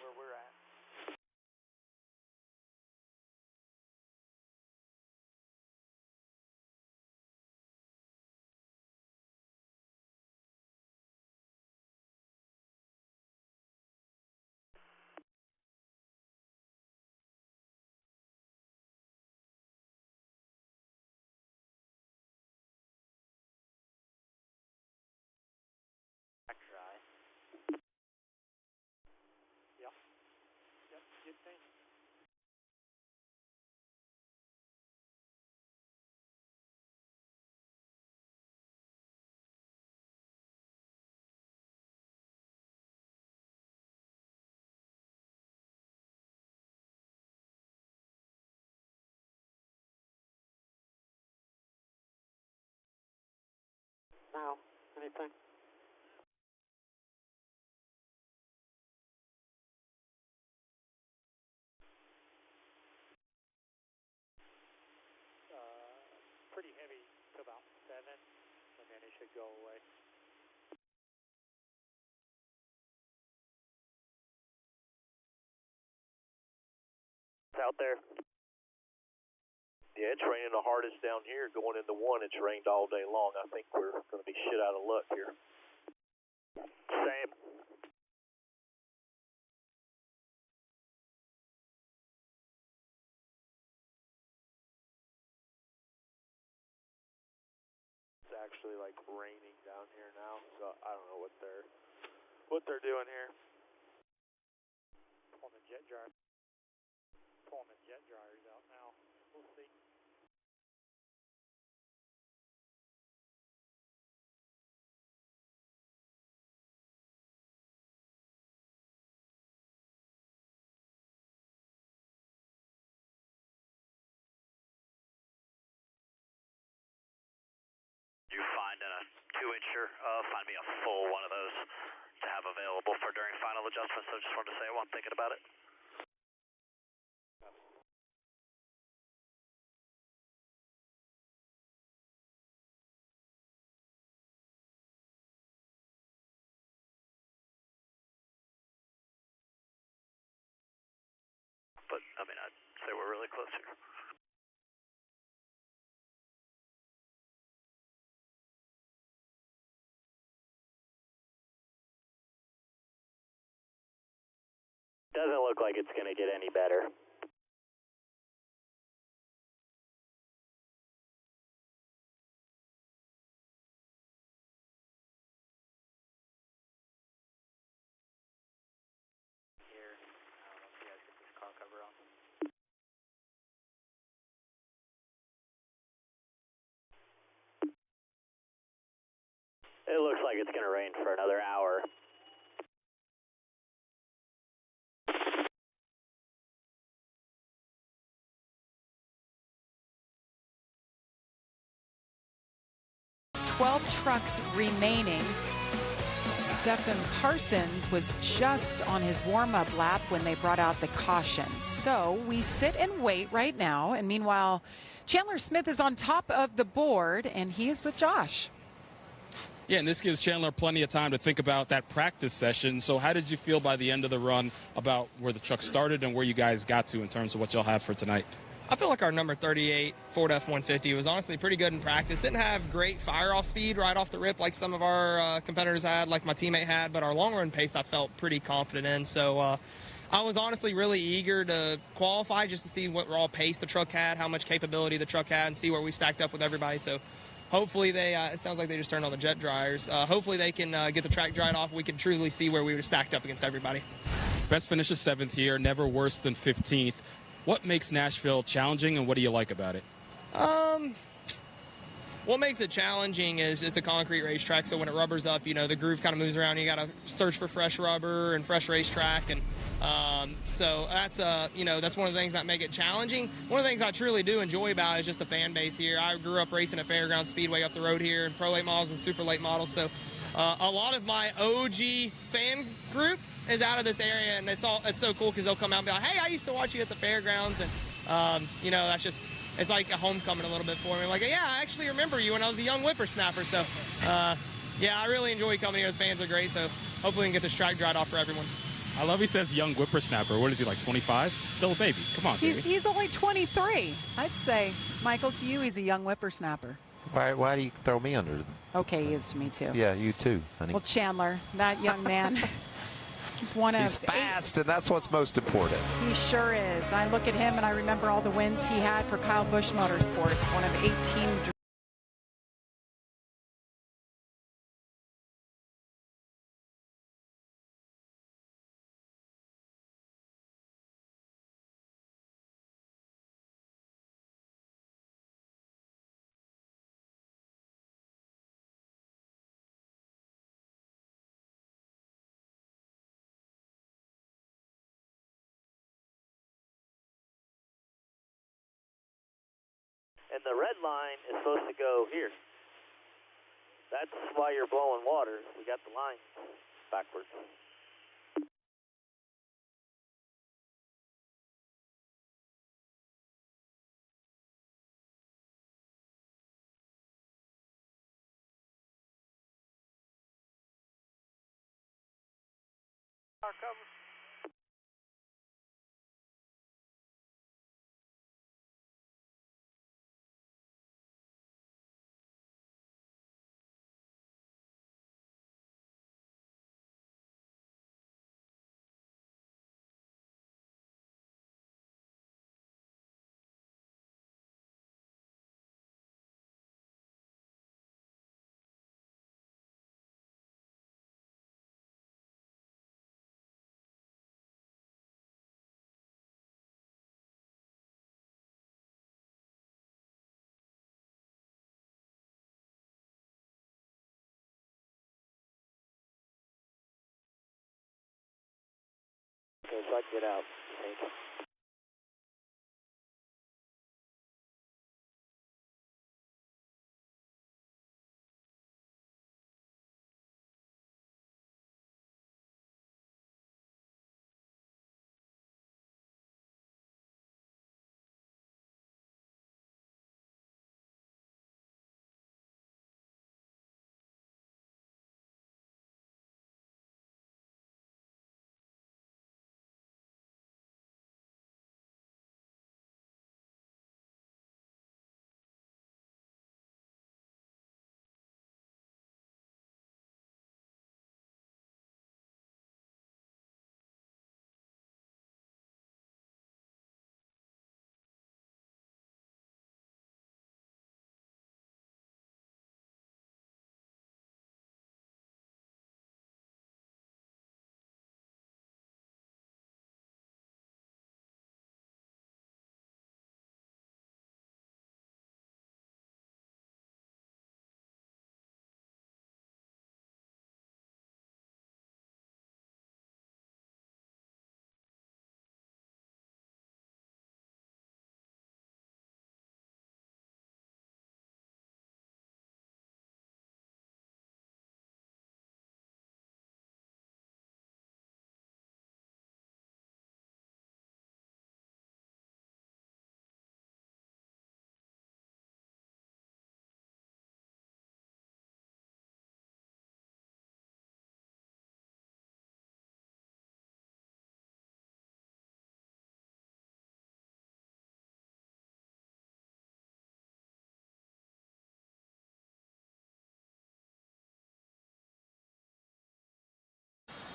Where we're at. Now, anything? Pretty heavy to about 7, and then it should go away. Out there. Yeah, it's raining the hardest down here. Going into 1, it's rained all day long. I think we're going to be shit out of luck here. Same. It's actually like raining down here now, so I don't know what they're doing here. Pulling the jet dryer. Pulling the jet dryers out now. We'll see. mind and a 2-incher. Find me a full one of those to have available for during final adjustments. So just wanted to say while I'm thinking about it. But, I mean, I'd say we're really close here. Doesn't look like it's going to get any better. Here, once you guys get this car cover on. It looks like it's going to rain for another hour. Trucks remaining. Stephen Parsons was just on his warm-up lap when they brought out the caution. So we sit and wait right now. And meanwhile, Chandler Smith is on top of the board, and he is with Josh. Yeah, and this gives Chandler plenty of time to think about that practice session. So how did you feel by the end of the run about where the truck started and where you guys got to in terms of what y'all have for tonight? I feel like our number 38 Ford F-150 was honestly pretty good in practice. Didn't have great fire-off speed right off the rip like some of our competitors had, like my teammate had, but our long-run pace I felt pretty confident in. So I was honestly really eager to qualify just to see what raw pace the truck had, how much capability the truck had, and see where we stacked up with everybody. So hopefully they, it sounds like they just turned on the jet dryers. Hopefully they can get the track dried off. We can truly see where we were stacked up against everybody. Best finish is 7th here, never worse than 15th. What makes Nashville challenging, and what do you like about it? What makes it challenging is it's a concrete racetrack, so when it rubbers up, you know, the groove kind of moves around. You got to search for fresh rubber and fresh racetrack, and so that's you know, that's one of the things that make it challenging. One of the things I truly do enjoy about it is just the fan base here. I grew up racing at Fairgrounds Speedway up the road here, and pro late models and super late models, so a lot of my OG fan group is out of this area, and it's so cool because they'll come out and be like, hey, I used to watch you at the fairgrounds, and you know, that's just, it's like a homecoming a little bit for me. Like, yeah, I actually remember you when I was a young whippersnapper. So yeah, I really enjoy coming here. The fans are great, so hopefully we can get this track dried off for everyone. I love he says young whippersnapper. What is he, like 25? Still a baby. Come on, baby. He's only 23. I'd say, Michael, to you, he's a young whippersnapper. Why do you throw me under? Okay, he is to me too. Yeah, you too, honey. Well, Chandler, that young man. He's fast, and that's what's most important. He sure is. I look at him, and I remember all the wins he had for Kyle Busch Motorsports, one of 18 And the red line is supposed to go here. That's why you're blowing water. We got the line backwards. Car cover. Okay, so I can get out, I think.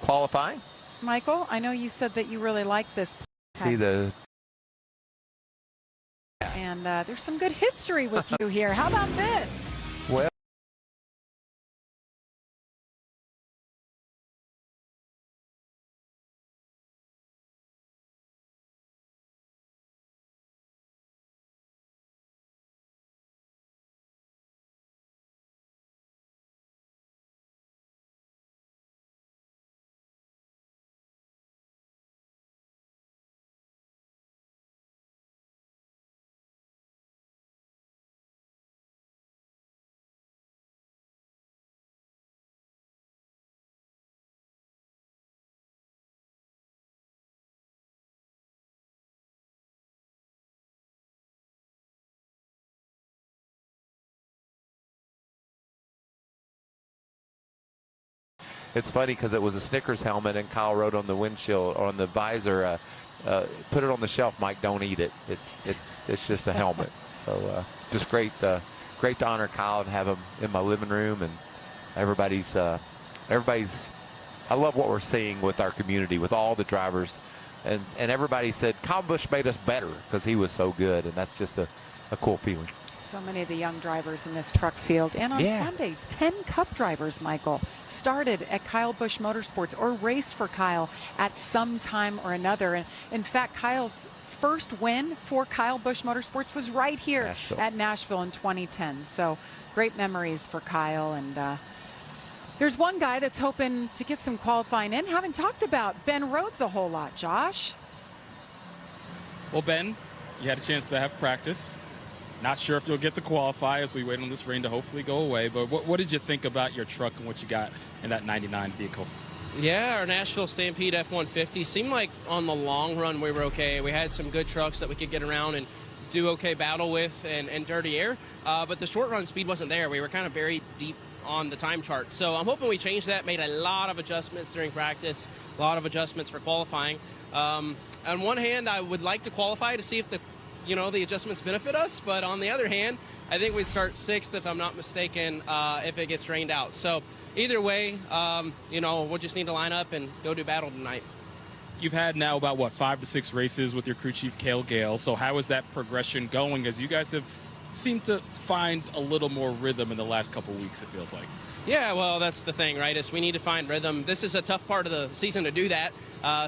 qualifying. Michael, I know you said that you really like this. See the... And there's some good history with you here. How about this? Well, it's funny because it was a Snickers helmet, and Kyle wrote on the windshield or on the visor, "Put it on the shelf, Mike. Don't eat it. It's just a helmet." So just great to honor Kyle and have him in my living room, and everybody's. I love what we're seeing with our community, with all the drivers, and everybody said Kyle Busch made us better because he was so good, and that's just a cool feeling. So many of the young drivers in this truck field. And on Sundays, 10 Cup drivers, Michael, started at Kyle Busch Motorsports or raced for Kyle at some time or another. And in fact, Kyle's first win for Kyle Busch Motorsports was right here at Nashville in 2010. So great memories for Kyle. And there's one guy that's hoping to get some qualifying in. Haven't talked about Ben Rhodes a whole lot, Josh. Well, Ben, you had a chance to have practice. Not sure if you'll get to qualify as we wait on this rain to hopefully go away, but what did you think about your truck and what you got in that 99 vehicle? Yeah, our Nashville Stampede F-150 seemed like on the long run we were okay. We had some good trucks that we could get around and do okay battle with and dirty air, but the short run speed wasn't there. We were kind of buried deep on the time chart. So I'm hoping we changed that, made a lot of adjustments during practice, a lot of adjustments for qualifying. On one hand, I would like to qualify to see if the adjustments benefit us, but on the other hand, I think we'd start 6th, if I'm not mistaken, if it gets rained out. So either way, we'll just need to line up and go do battle tonight. You've had now about, 5 to 6 races with your crew chief, Cale Gale. So how is that progression going as you guys have seemed to find a little more rhythm in the last couple weeks, it feels like? Yeah, well, that's the thing, right, is we need to find rhythm. This is a tough part of the season to do that.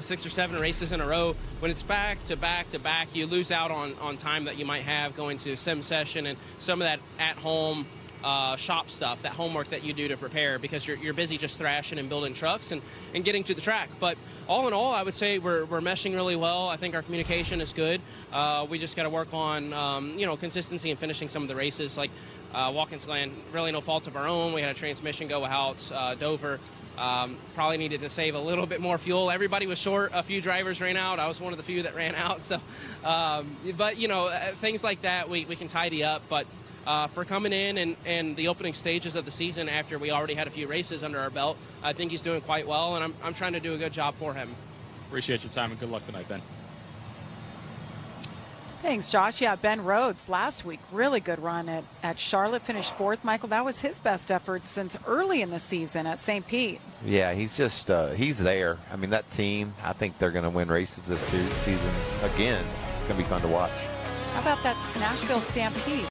6 or 7 races in a row. When it's back to back to back, you lose out on time that you might have going to sim session and some of that at-home shop stuff, that homework that you do to prepare, because you're busy just thrashing and building trucks and getting to the track. But all in all, I would say we're meshing really well. I think our communication is good. We just got to work on consistency and finishing some of the races. Like Watkins Glen, really no fault of our own. We had a transmission go out. Dover probably needed to save a little bit more fuel. Everybody was short. A few drivers ran out. I was one of the few that ran out. So, but things like that we can tidy up. But for coming in and the opening stages of the season after we already had a few races under our belt, I think he's doing quite well, and I'm trying to do a good job for him. Appreciate your time and good luck tonight, Ben. Thanks, Josh. Yeah, Ben Rhodes last week, really good run at Charlotte, finished 4th. Michael, that was his best effort since early in the season at St. Pete. Yeah, he's just, he's there. I mean, that team, I think they're going to win races this season again. It's going to be fun to watch. How about that Nashville Stampede?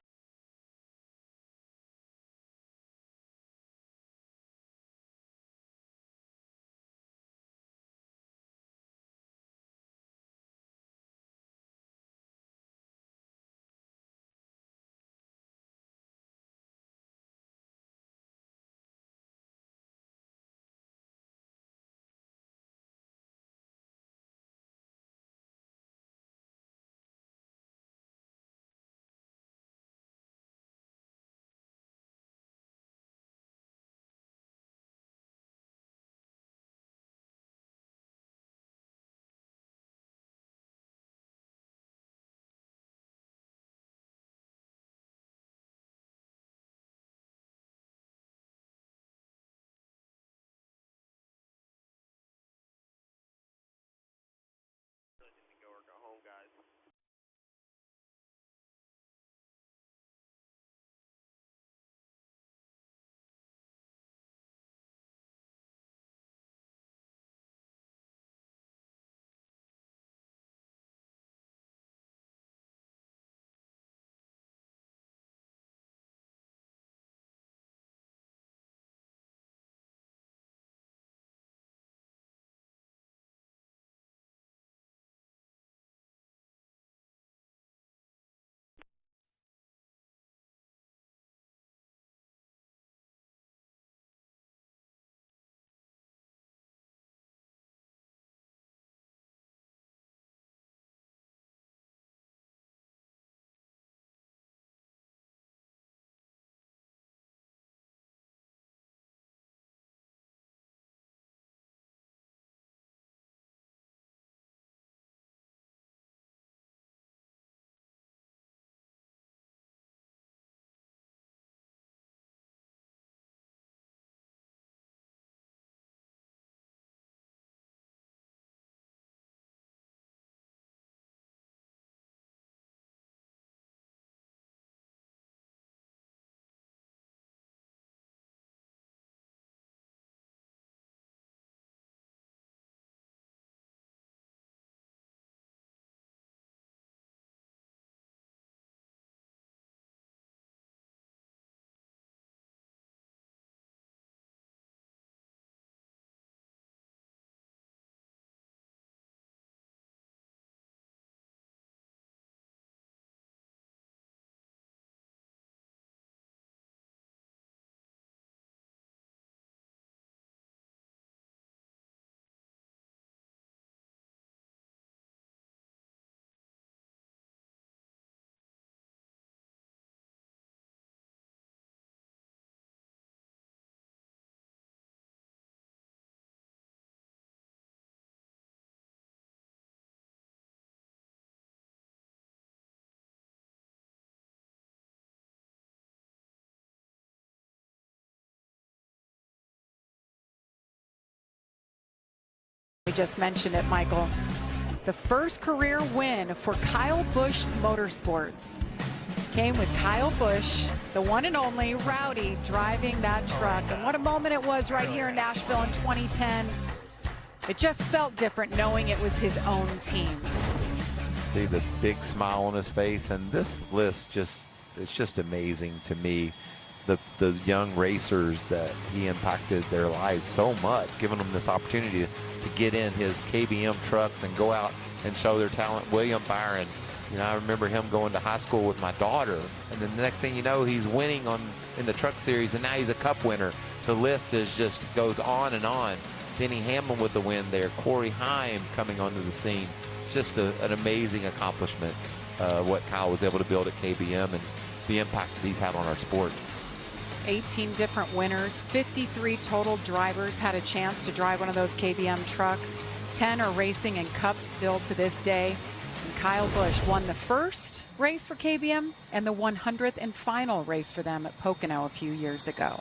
just mentioned it, Michael. The first career win for Kyle Busch Motorsports came with Kyle Busch, the one and only Rowdy, driving that truck. And what a moment it was right here in Nashville in 2010. It just felt different knowing it was his own team. See the big smile on his face, and this list it's just amazing to me. The young racers that he impacted their lives so much, giving them this opportunity to get in his KBM trucks and go out and show their talent. William Byron, you know, I remember him going to high school with my daughter, and then the next thing you know, he's winning in the truck series, and now he's a cup winner. The list just goes on and on. Denny Hamlin with the win there. Corey Heim coming onto the scene. It's just an amazing accomplishment, what Kyle was able to build at KBM and the impact that he's had on our sport. 18 different winners, 53 total drivers had a chance to drive one of those KBM trucks. 10 are racing in cups still to this day. And Kyle Busch won the first race for KBM and the 100th and final race for them at Pocono a few years ago.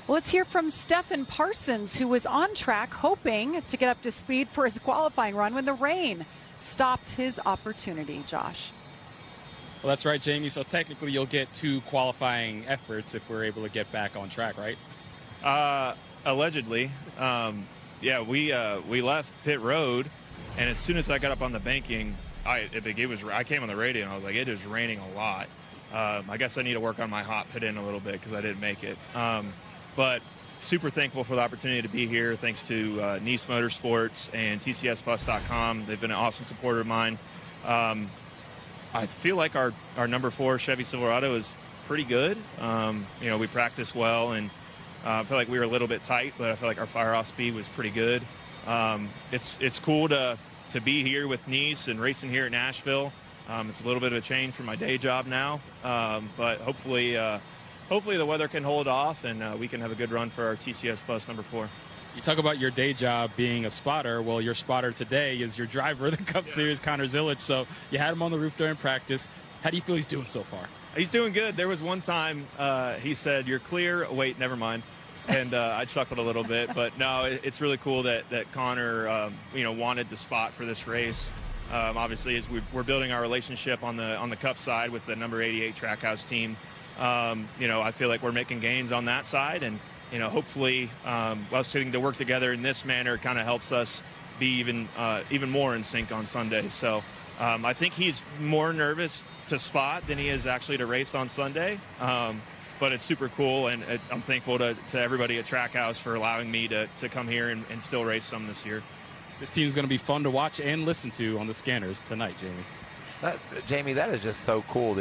Well, let's hear from Stephen Parsons, who was on track hoping to get up to speed for his qualifying run when the rain stopped his opportunity. Josh. Well, that's right, Jamie. So technically you'll get 2 qualifying efforts if we're able to get back on track, right? Allegedly. Yeah, we left pit road, and as soon as I got up on the banking, I came on the radio and I was like, it is raining a lot. I guess I need to work on my hot pit in a little bit because I didn't make it. But super thankful for the opportunity to be here. Thanks to Nice Motorsports and TCSBus.com. They've been an awesome supporter of mine. I feel like our number 4 Chevy Silverado is pretty good. You know, we practiced well, and I feel like we were a little bit tight, but I feel like our fire-off speed was pretty good. It's cool to be here with Nice and racing here at Nashville. It's a little bit of a change from my day job now, but hopefully the weather can hold off, and we can have a good run for our TCS bus number 4. You talk about your day job being a spotter. Well, your spotter today is your driver of the Cup Series, Connor Zillich. So you had him on the roof during practice. How do you feel he's doing so far? He's doing good. There was one time he said, "You're clear." Wait, never mind. And I chuckled a little bit. But no, it's really cool that Connor, wanted the spot for this race. Obviously, as we're building our relationship on the Cup side with the number 88 Trackhouse team, I feel like we're making gains on that side, and hopefully, us getting to work together in this manner kind of helps us be even more in sync on Sunday. So I think he's more nervous to spot than he is actually to race on Sunday. But it's super cool, and I'm thankful to everybody at Trackhouse for allowing me to come here and still race some this year. This team's going to be fun to watch and listen to on the scanners tonight, Jamie. Jamie, that is just so cool.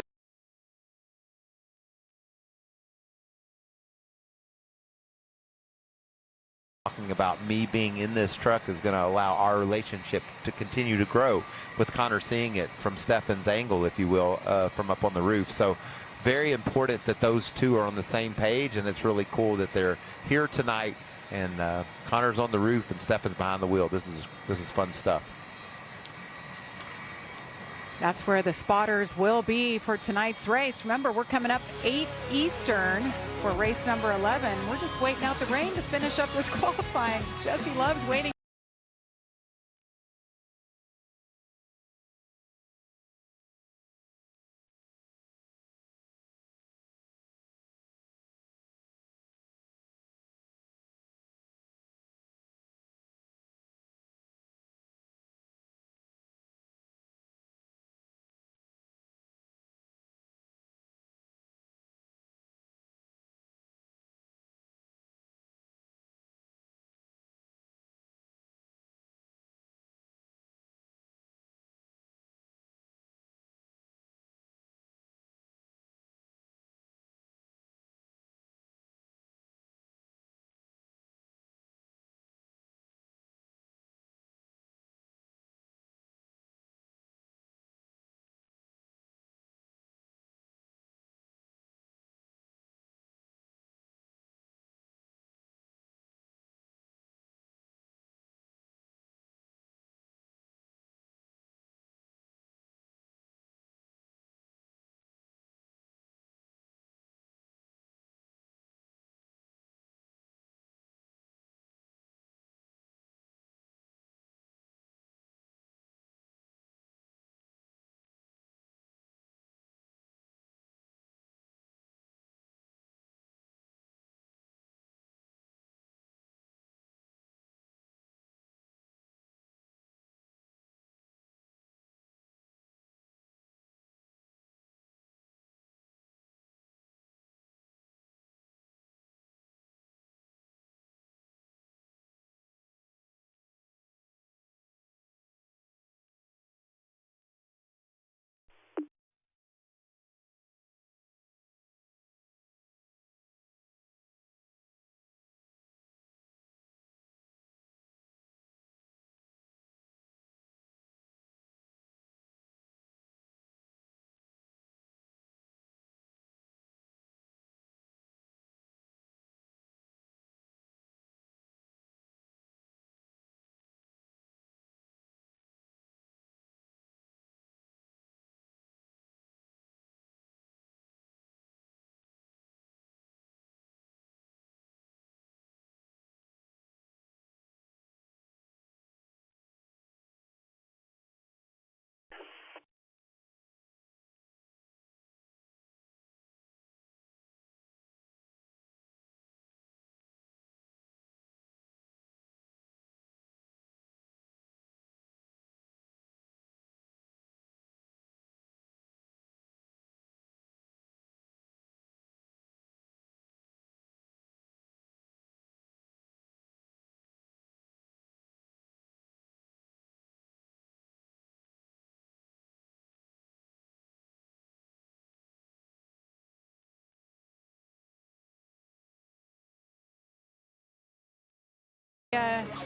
Talking about me being in this truck is going to allow our relationship to continue to grow, with Connor seeing it from Stefan's angle, if you will, from up on the roof. So very important that those two are on the same page, and it's really cool that they're here tonight, and Connor's on the roof and Stefan's behind the wheel. This is fun stuff. That's where the spotters will be for tonight's race. Remember, we're coming up 8 Eastern for race number 11. We're just waiting out the rain to finish up this qualifying. Jesse Love's waiting.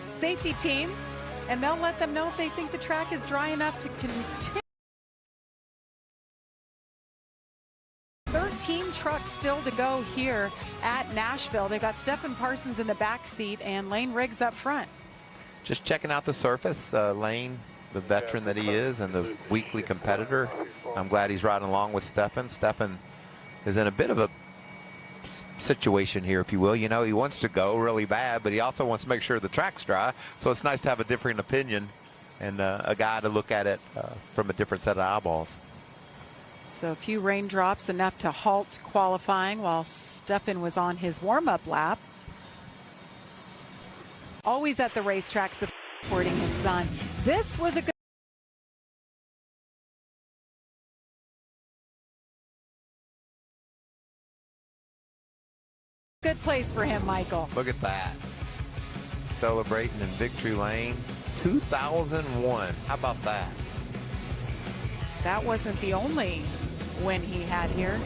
Safety team, and they'll let them know if they think the track is dry enough to continue. 13 trucks still to go here at Nashville. They've got Stephen Parsons in the back seat and Lane Riggs up front. Just checking out the surface. Lane, the veteran that he is and the weekly competitor, I'm glad he's riding along with Stephen. Stephen is in a bit of a situation here, if you will. You know, he wants to go really bad, but he also wants to make sure the track's dry. So it's nice to have a different opinion and a guy to look at it from a different set of eyeballs. So a few raindrops, enough to halt qualifying while Stephen was on his warm-up lap. Always at the racetrack supporting his son. This was a good place for him, Michael. Look at that. Celebrating in victory lane. 2001. How about that? That wasn't the only win he had here.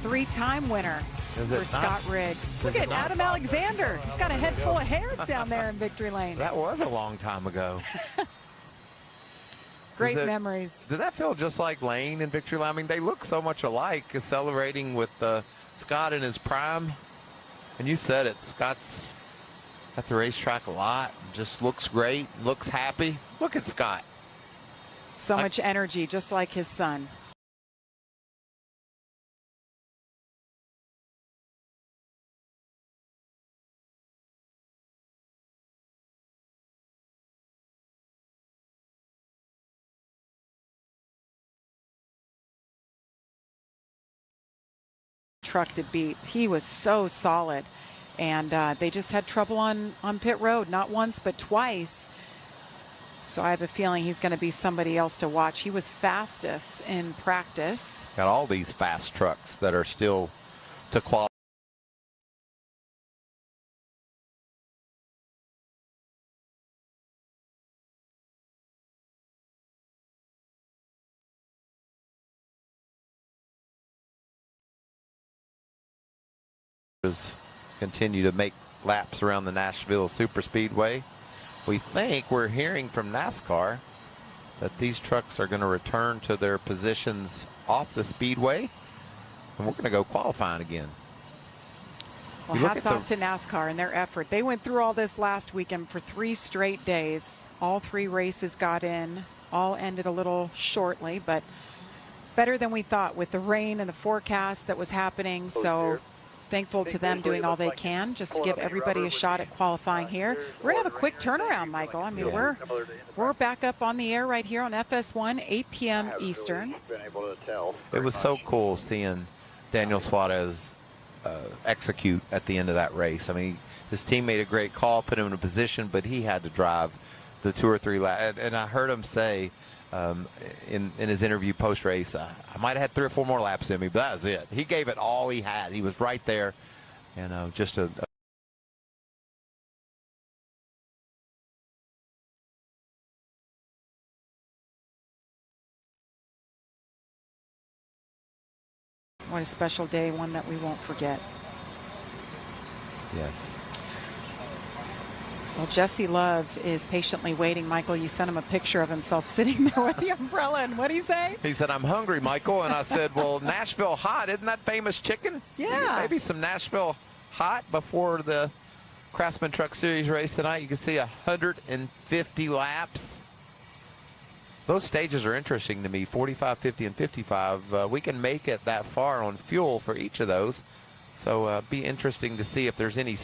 Three-time winner for Scott Riggs. Look at Adam Alexander. He's got a head full of hair down there in victory lane. That was a long time ago. Great memories. Did that feel just like Lane and victory lane? I mean, they look so much alike, celebrating with Scott in his prime. And you said it, Scott's at the racetrack a lot. Just looks great, looks happy. Look at Scott. So much energy, just like his son. Truck to beat. He was so solid, and they just had trouble on pit road, not once but twice. So I have a feeling he's going to be somebody else to watch. He was fastest in practice. Got all these fast trucks that are still to qualify. Continue to make laps around the Nashville Superspeedway. We think we're hearing from NASCAR that these trucks are going to return to their positions off the speedway, and we're going to go qualifying again. Well, hats off to NASCAR and their effort. They went through all this last weekend for 3 straight days. All 3 races got in. All ended a little shortly, but better than we thought with the rain and the forecast that was happening. So thankful to them doing all they can just to give everybody a shot at qualifying here. We're going to have a quick turnaround, Michael. I mean, we're back up on the air right here on FS1, 8 p.m. Eastern. It was so cool seeing Daniel Suarez execute at the end of that race. I mean, his team made a great call, put him in a position, but he had to drive the 2 or 3 laps. And I heard him say in his interview post-race, I might have had 3 or 4 more laps in me, but that was it. He gave it all he had. He was right there, and just a what a special day, one that we won't forget. Yes. Well, Jesse Love is patiently waiting. Michael, you sent him a picture of himself sitting there with the umbrella, and what did he say? He said, "I'm hungry, Michael." And I said, "Well, Nashville Hot, isn't that famous chicken? Yeah. Maybe some Nashville Hot before the Craftsman Truck Series race tonight." You can see 150 laps. Those stages are interesting to me, 45, 50, and 55. We can make it that far on fuel for each of those. So be interesting to see if there's any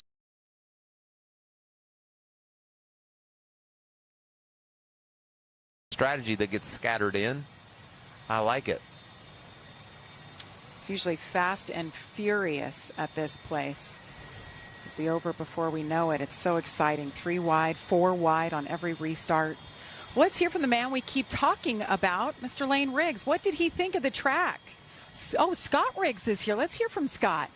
strategy that gets scattered in. I like it. It's usually fast and furious at this place. It'll be over before we know it. It's so exciting. 3 wide, 4 wide on every restart. Let's hear from the man we keep talking about, Mr. Lane Riggs. What did he think of the track? Oh, Scott Riggs is here. Let's hear from Scott.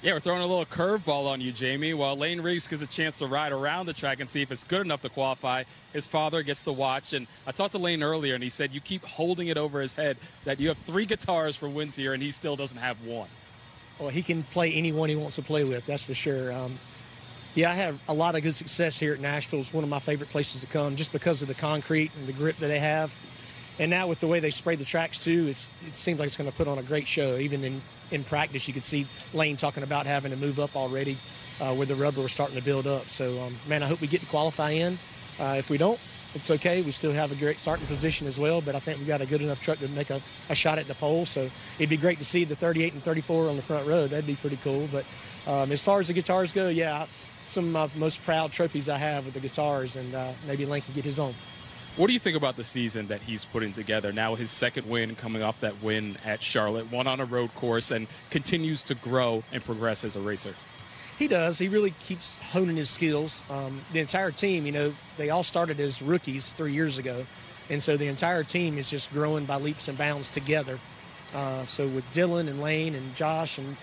Yeah, we're throwing a little curveball on you, Jamie. While Lane Riggs gets a chance to ride around the track and see if it's good enough to qualify, his father gets to watch. And I talked to Lane earlier, and he said you keep holding it over his head that you have 3 guitars for wins here, and he still doesn't have one. Well, he can play any one he wants to play with, that's for sure. Yeah, I have a lot of good success here at Nashville. It's one of my favorite places to come just because of the concrete and the grip that they have. And now with the way they spray the tracks too, it seems like it's going to put on a great show. Even in practice, you could see Lane talking about having to move up already where the rubber was starting to build up. So, man, I hope we get to qualify in. If we don't, it's okay. We still have a great starting position as well, but I think we got a good enough truck to make a shot at the pole. So it'd be great to see the 38 and 34 on the front row. That'd be pretty cool. But as far as the guitars go, yeah, some of my most proud trophies I have with the guitars, and maybe Lane can get his own. What do you think about the season that he's putting together? Now his second win, coming off that win at Charlotte, one on a road course, and continues to grow and progress as a racer. He does. He really keeps honing his skills. The entire team, you know, they all started as rookies 3 years ago, and so the entire team is just growing by leaps and bounds together. So with Dylan and Lane and Josh and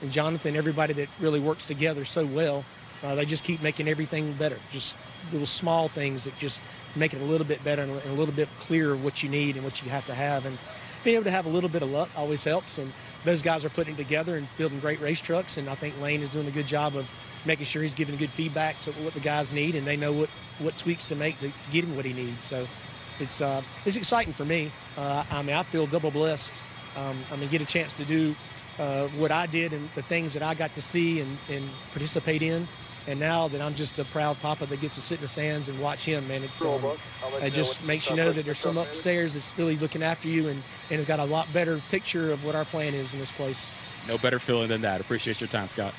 Jonathan, everybody that really works together so well, they just keep making everything better. Just little small things that just make it a little bit better and a little bit clearer what you need and what you have to have. And being able to have a little bit of luck always helps. And those guys are putting it together and building great race trucks. And I think Lane is doing a good job of making sure he's giving good feedback to what the guys need, and they know what tweaks to make to get him what he needs. So it's exciting for me. I mean, I feel double blessed. Get a chance to do what I did and the things that I got to see and participate in. And now that I'm just a proud papa that gets to sit in the stands and watch him, man, it just makes you know that there's some upstairs that's really looking after you and has got a lot better picture of what our plan is in this place. No better feeling than that. Appreciate your time, Scott.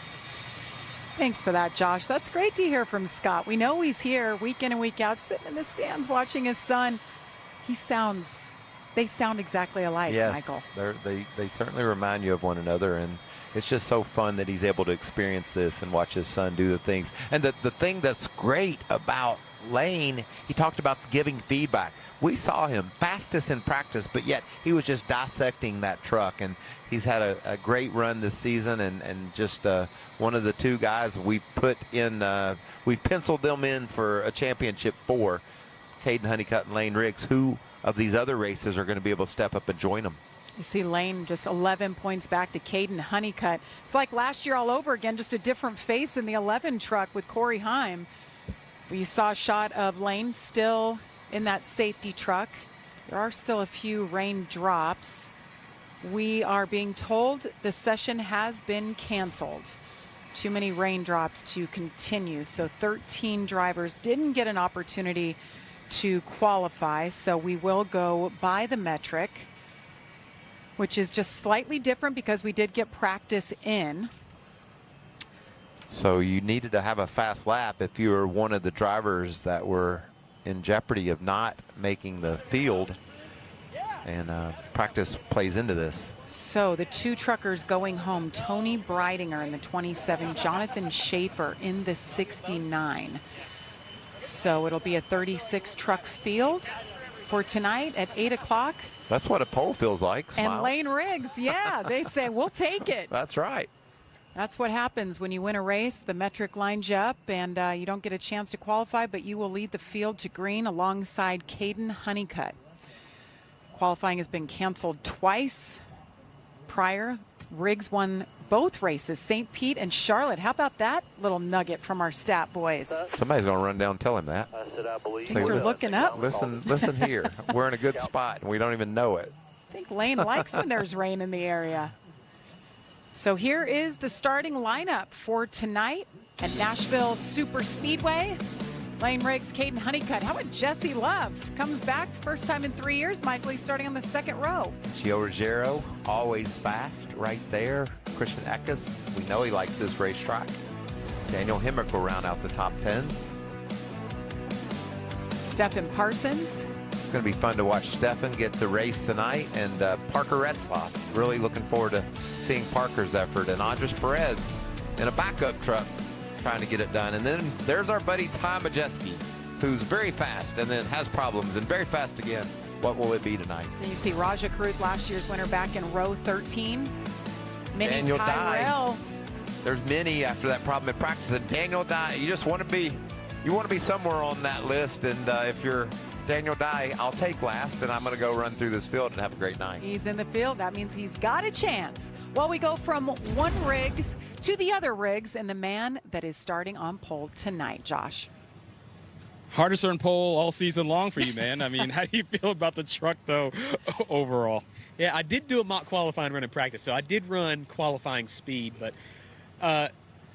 Thanks for that, Josh. That's great to hear from Scott. We know he's here week in and week out, sitting in the stands watching his son. They sound exactly alike, yes, Michael. They certainly remind you of one another, and it's just so fun that he's able to experience this and watch his son do the things. And the thing that's great about Lane, he talked about giving feedback. We saw him fastest in practice, but yet he was just dissecting that truck. And he's had a great run this season, and just one of the two guys we put in, we've penciled them in for a championship for Caden Honeycutt and Lane Riggs. Who of these other races are going to be able to step up and join them? You see Lane just 11 points back to Caden Honeycutt. It's like last year all over again, just a different face in the 11 truck with Corey Heim. We saw a shot of Lane still in that safety truck. There are still a few raindrops. We are being told the session has been canceled. Too many raindrops to continue. So 13 drivers didn't get an opportunity to qualify. So we will go by the metric, which is just slightly different because we did get practice in. So you needed to have a fast lap if you were one of the drivers that were in jeopardy of not making the field, and practice plays into this. So the two truckers going home, Tony Breidinger in the 27, Jonathan Schaefer in the 69. So it'll be a 36 truck field for tonight at 8 o'clock. That's what a pole feels like. Smiles. And Lane Riggs, yeah, they say, we'll take it. That's right. That's what happens when you win a race. The metric lines you up, and you don't get a chance to qualify, but you will lead the field to green alongside Caden Honeycutt. Qualifying has been canceled twice prior. Riggs won both races, St. Pete and Charlotte. How about that little nugget from our stat boys? Somebody's going to run down and tell him that. Things are looking up. Listen here. We're in a good spot, and we don't even know it. I think Lane likes when there's rain in the area. So here is the starting lineup for tonight at Nashville Superspeedway. Lane Riggs, Caden Honeycutt. How about Jesse Love? Comes back first time in 3 years. Michael, he's starting on the second row. Gio Ruggiero, always fast right there. Christian Eckes, we know he likes this racetrack. Daniel Hemrick will round out the top 10. Stephen Parsons. It's going to be fun to watch Stephen get the race tonight, and Parker Retzlaff. Really looking forward to seeing Parker's effort, and Andres Perez in a backup truck trying to get it done. And then there's our buddy Ty Majeski, who's very fast and then has problems and very fast again. What will it be tonight? And you see Raja Cruz, last year's winner, back in row 13. Minnie Daniel Tyrell. Dye. There's many after that problem in practice. And Daniel Dye, you just want to be somewhere on that list. And if you're Daniel Dye, I'll take last, and I'm going to go run through this field and have a great night. He's in the field. That means he's got a chance. Well, we go from one rigs to the other rigs, and the man that is starting on pole tonight, Josh. Hardest earned pole all season long for you, man. I mean, how do you feel about the truck, though, overall? Yeah, I did do a mock qualifying run in practice, so I did run qualifying speed, but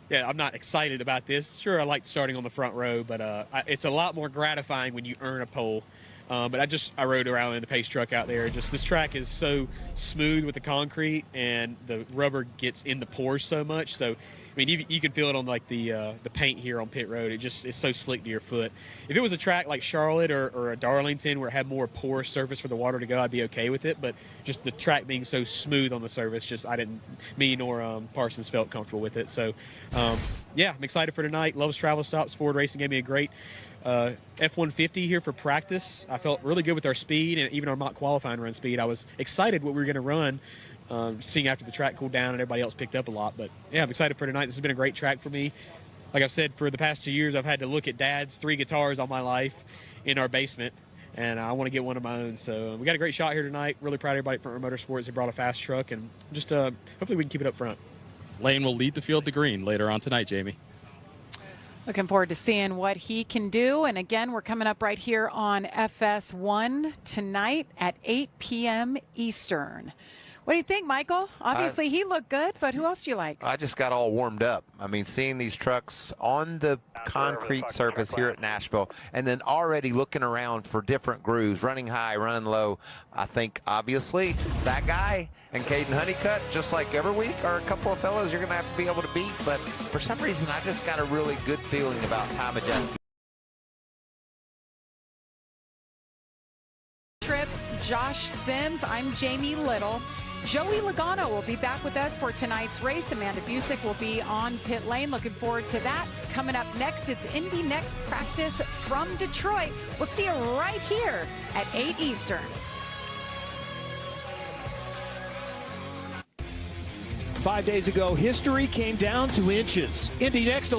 yeah, I'm not excited about this. Sure, I like starting on the front row, but it's a lot more gratifying when you earn a pole. But I rode around in the pace truck out there. Just this track is so smooth with the concrete, and the rubber gets in the pores so much. So, I mean, you can feel it on like the paint here on pit road. It's so slick to your foot. If it was a track like Charlotte or a Darlington where it had more porous surface for the water to go, I'd be okay with it. But just the track being so smooth on the surface, me nor Parsons felt comfortable with it. So, yeah, I'm excited for tonight. Loves travel stops. Ford Racing gave me a great F-150 here for practice. I felt really good with our speed and even our mock qualifying run speed. I was excited what we were going to run. Seeing after the track cooled down and everybody else picked up a lot. But, yeah, I'm excited for tonight. This has been a great track for me. Like I've said, for the past 2 years, I've had to look at Dad's 3 guitars all my life in our basement, and I want to get one of my own. So we got a great shot here tonight. Really proud of everybody at Front Row Motorsports. They brought a fast truck, and just hopefully we can keep it up front. Lane will lead the field to green later on tonight, Jamie. Looking forward to seeing what he can do. And again, we're coming up right here on FS1 tonight at 8 p.m. Eastern. What do you think, Michael? Obviously, he looked good, but who else do you like? I just got all warmed up. I mean, seeing these trucks on the concrete surface here at Nashville, and then already looking around for different grooves, running high, running low. I think, obviously, that guy and Caden Honeycutt, just like every week, are a couple of fellows you're going to have to be able to beat. But for some reason, I just got a really good feeling about Ty Majeski. Trip, Josh Sims. I'm Jamie Little. Joey Logano will be back with us for tonight's race. Amanda Busick will be on pit lane. Looking forward to that. Coming up next, it's Indy Next Practice from Detroit. We'll see you right here at 8 Eastern. 5 days ago, history came down to inches. Indy Next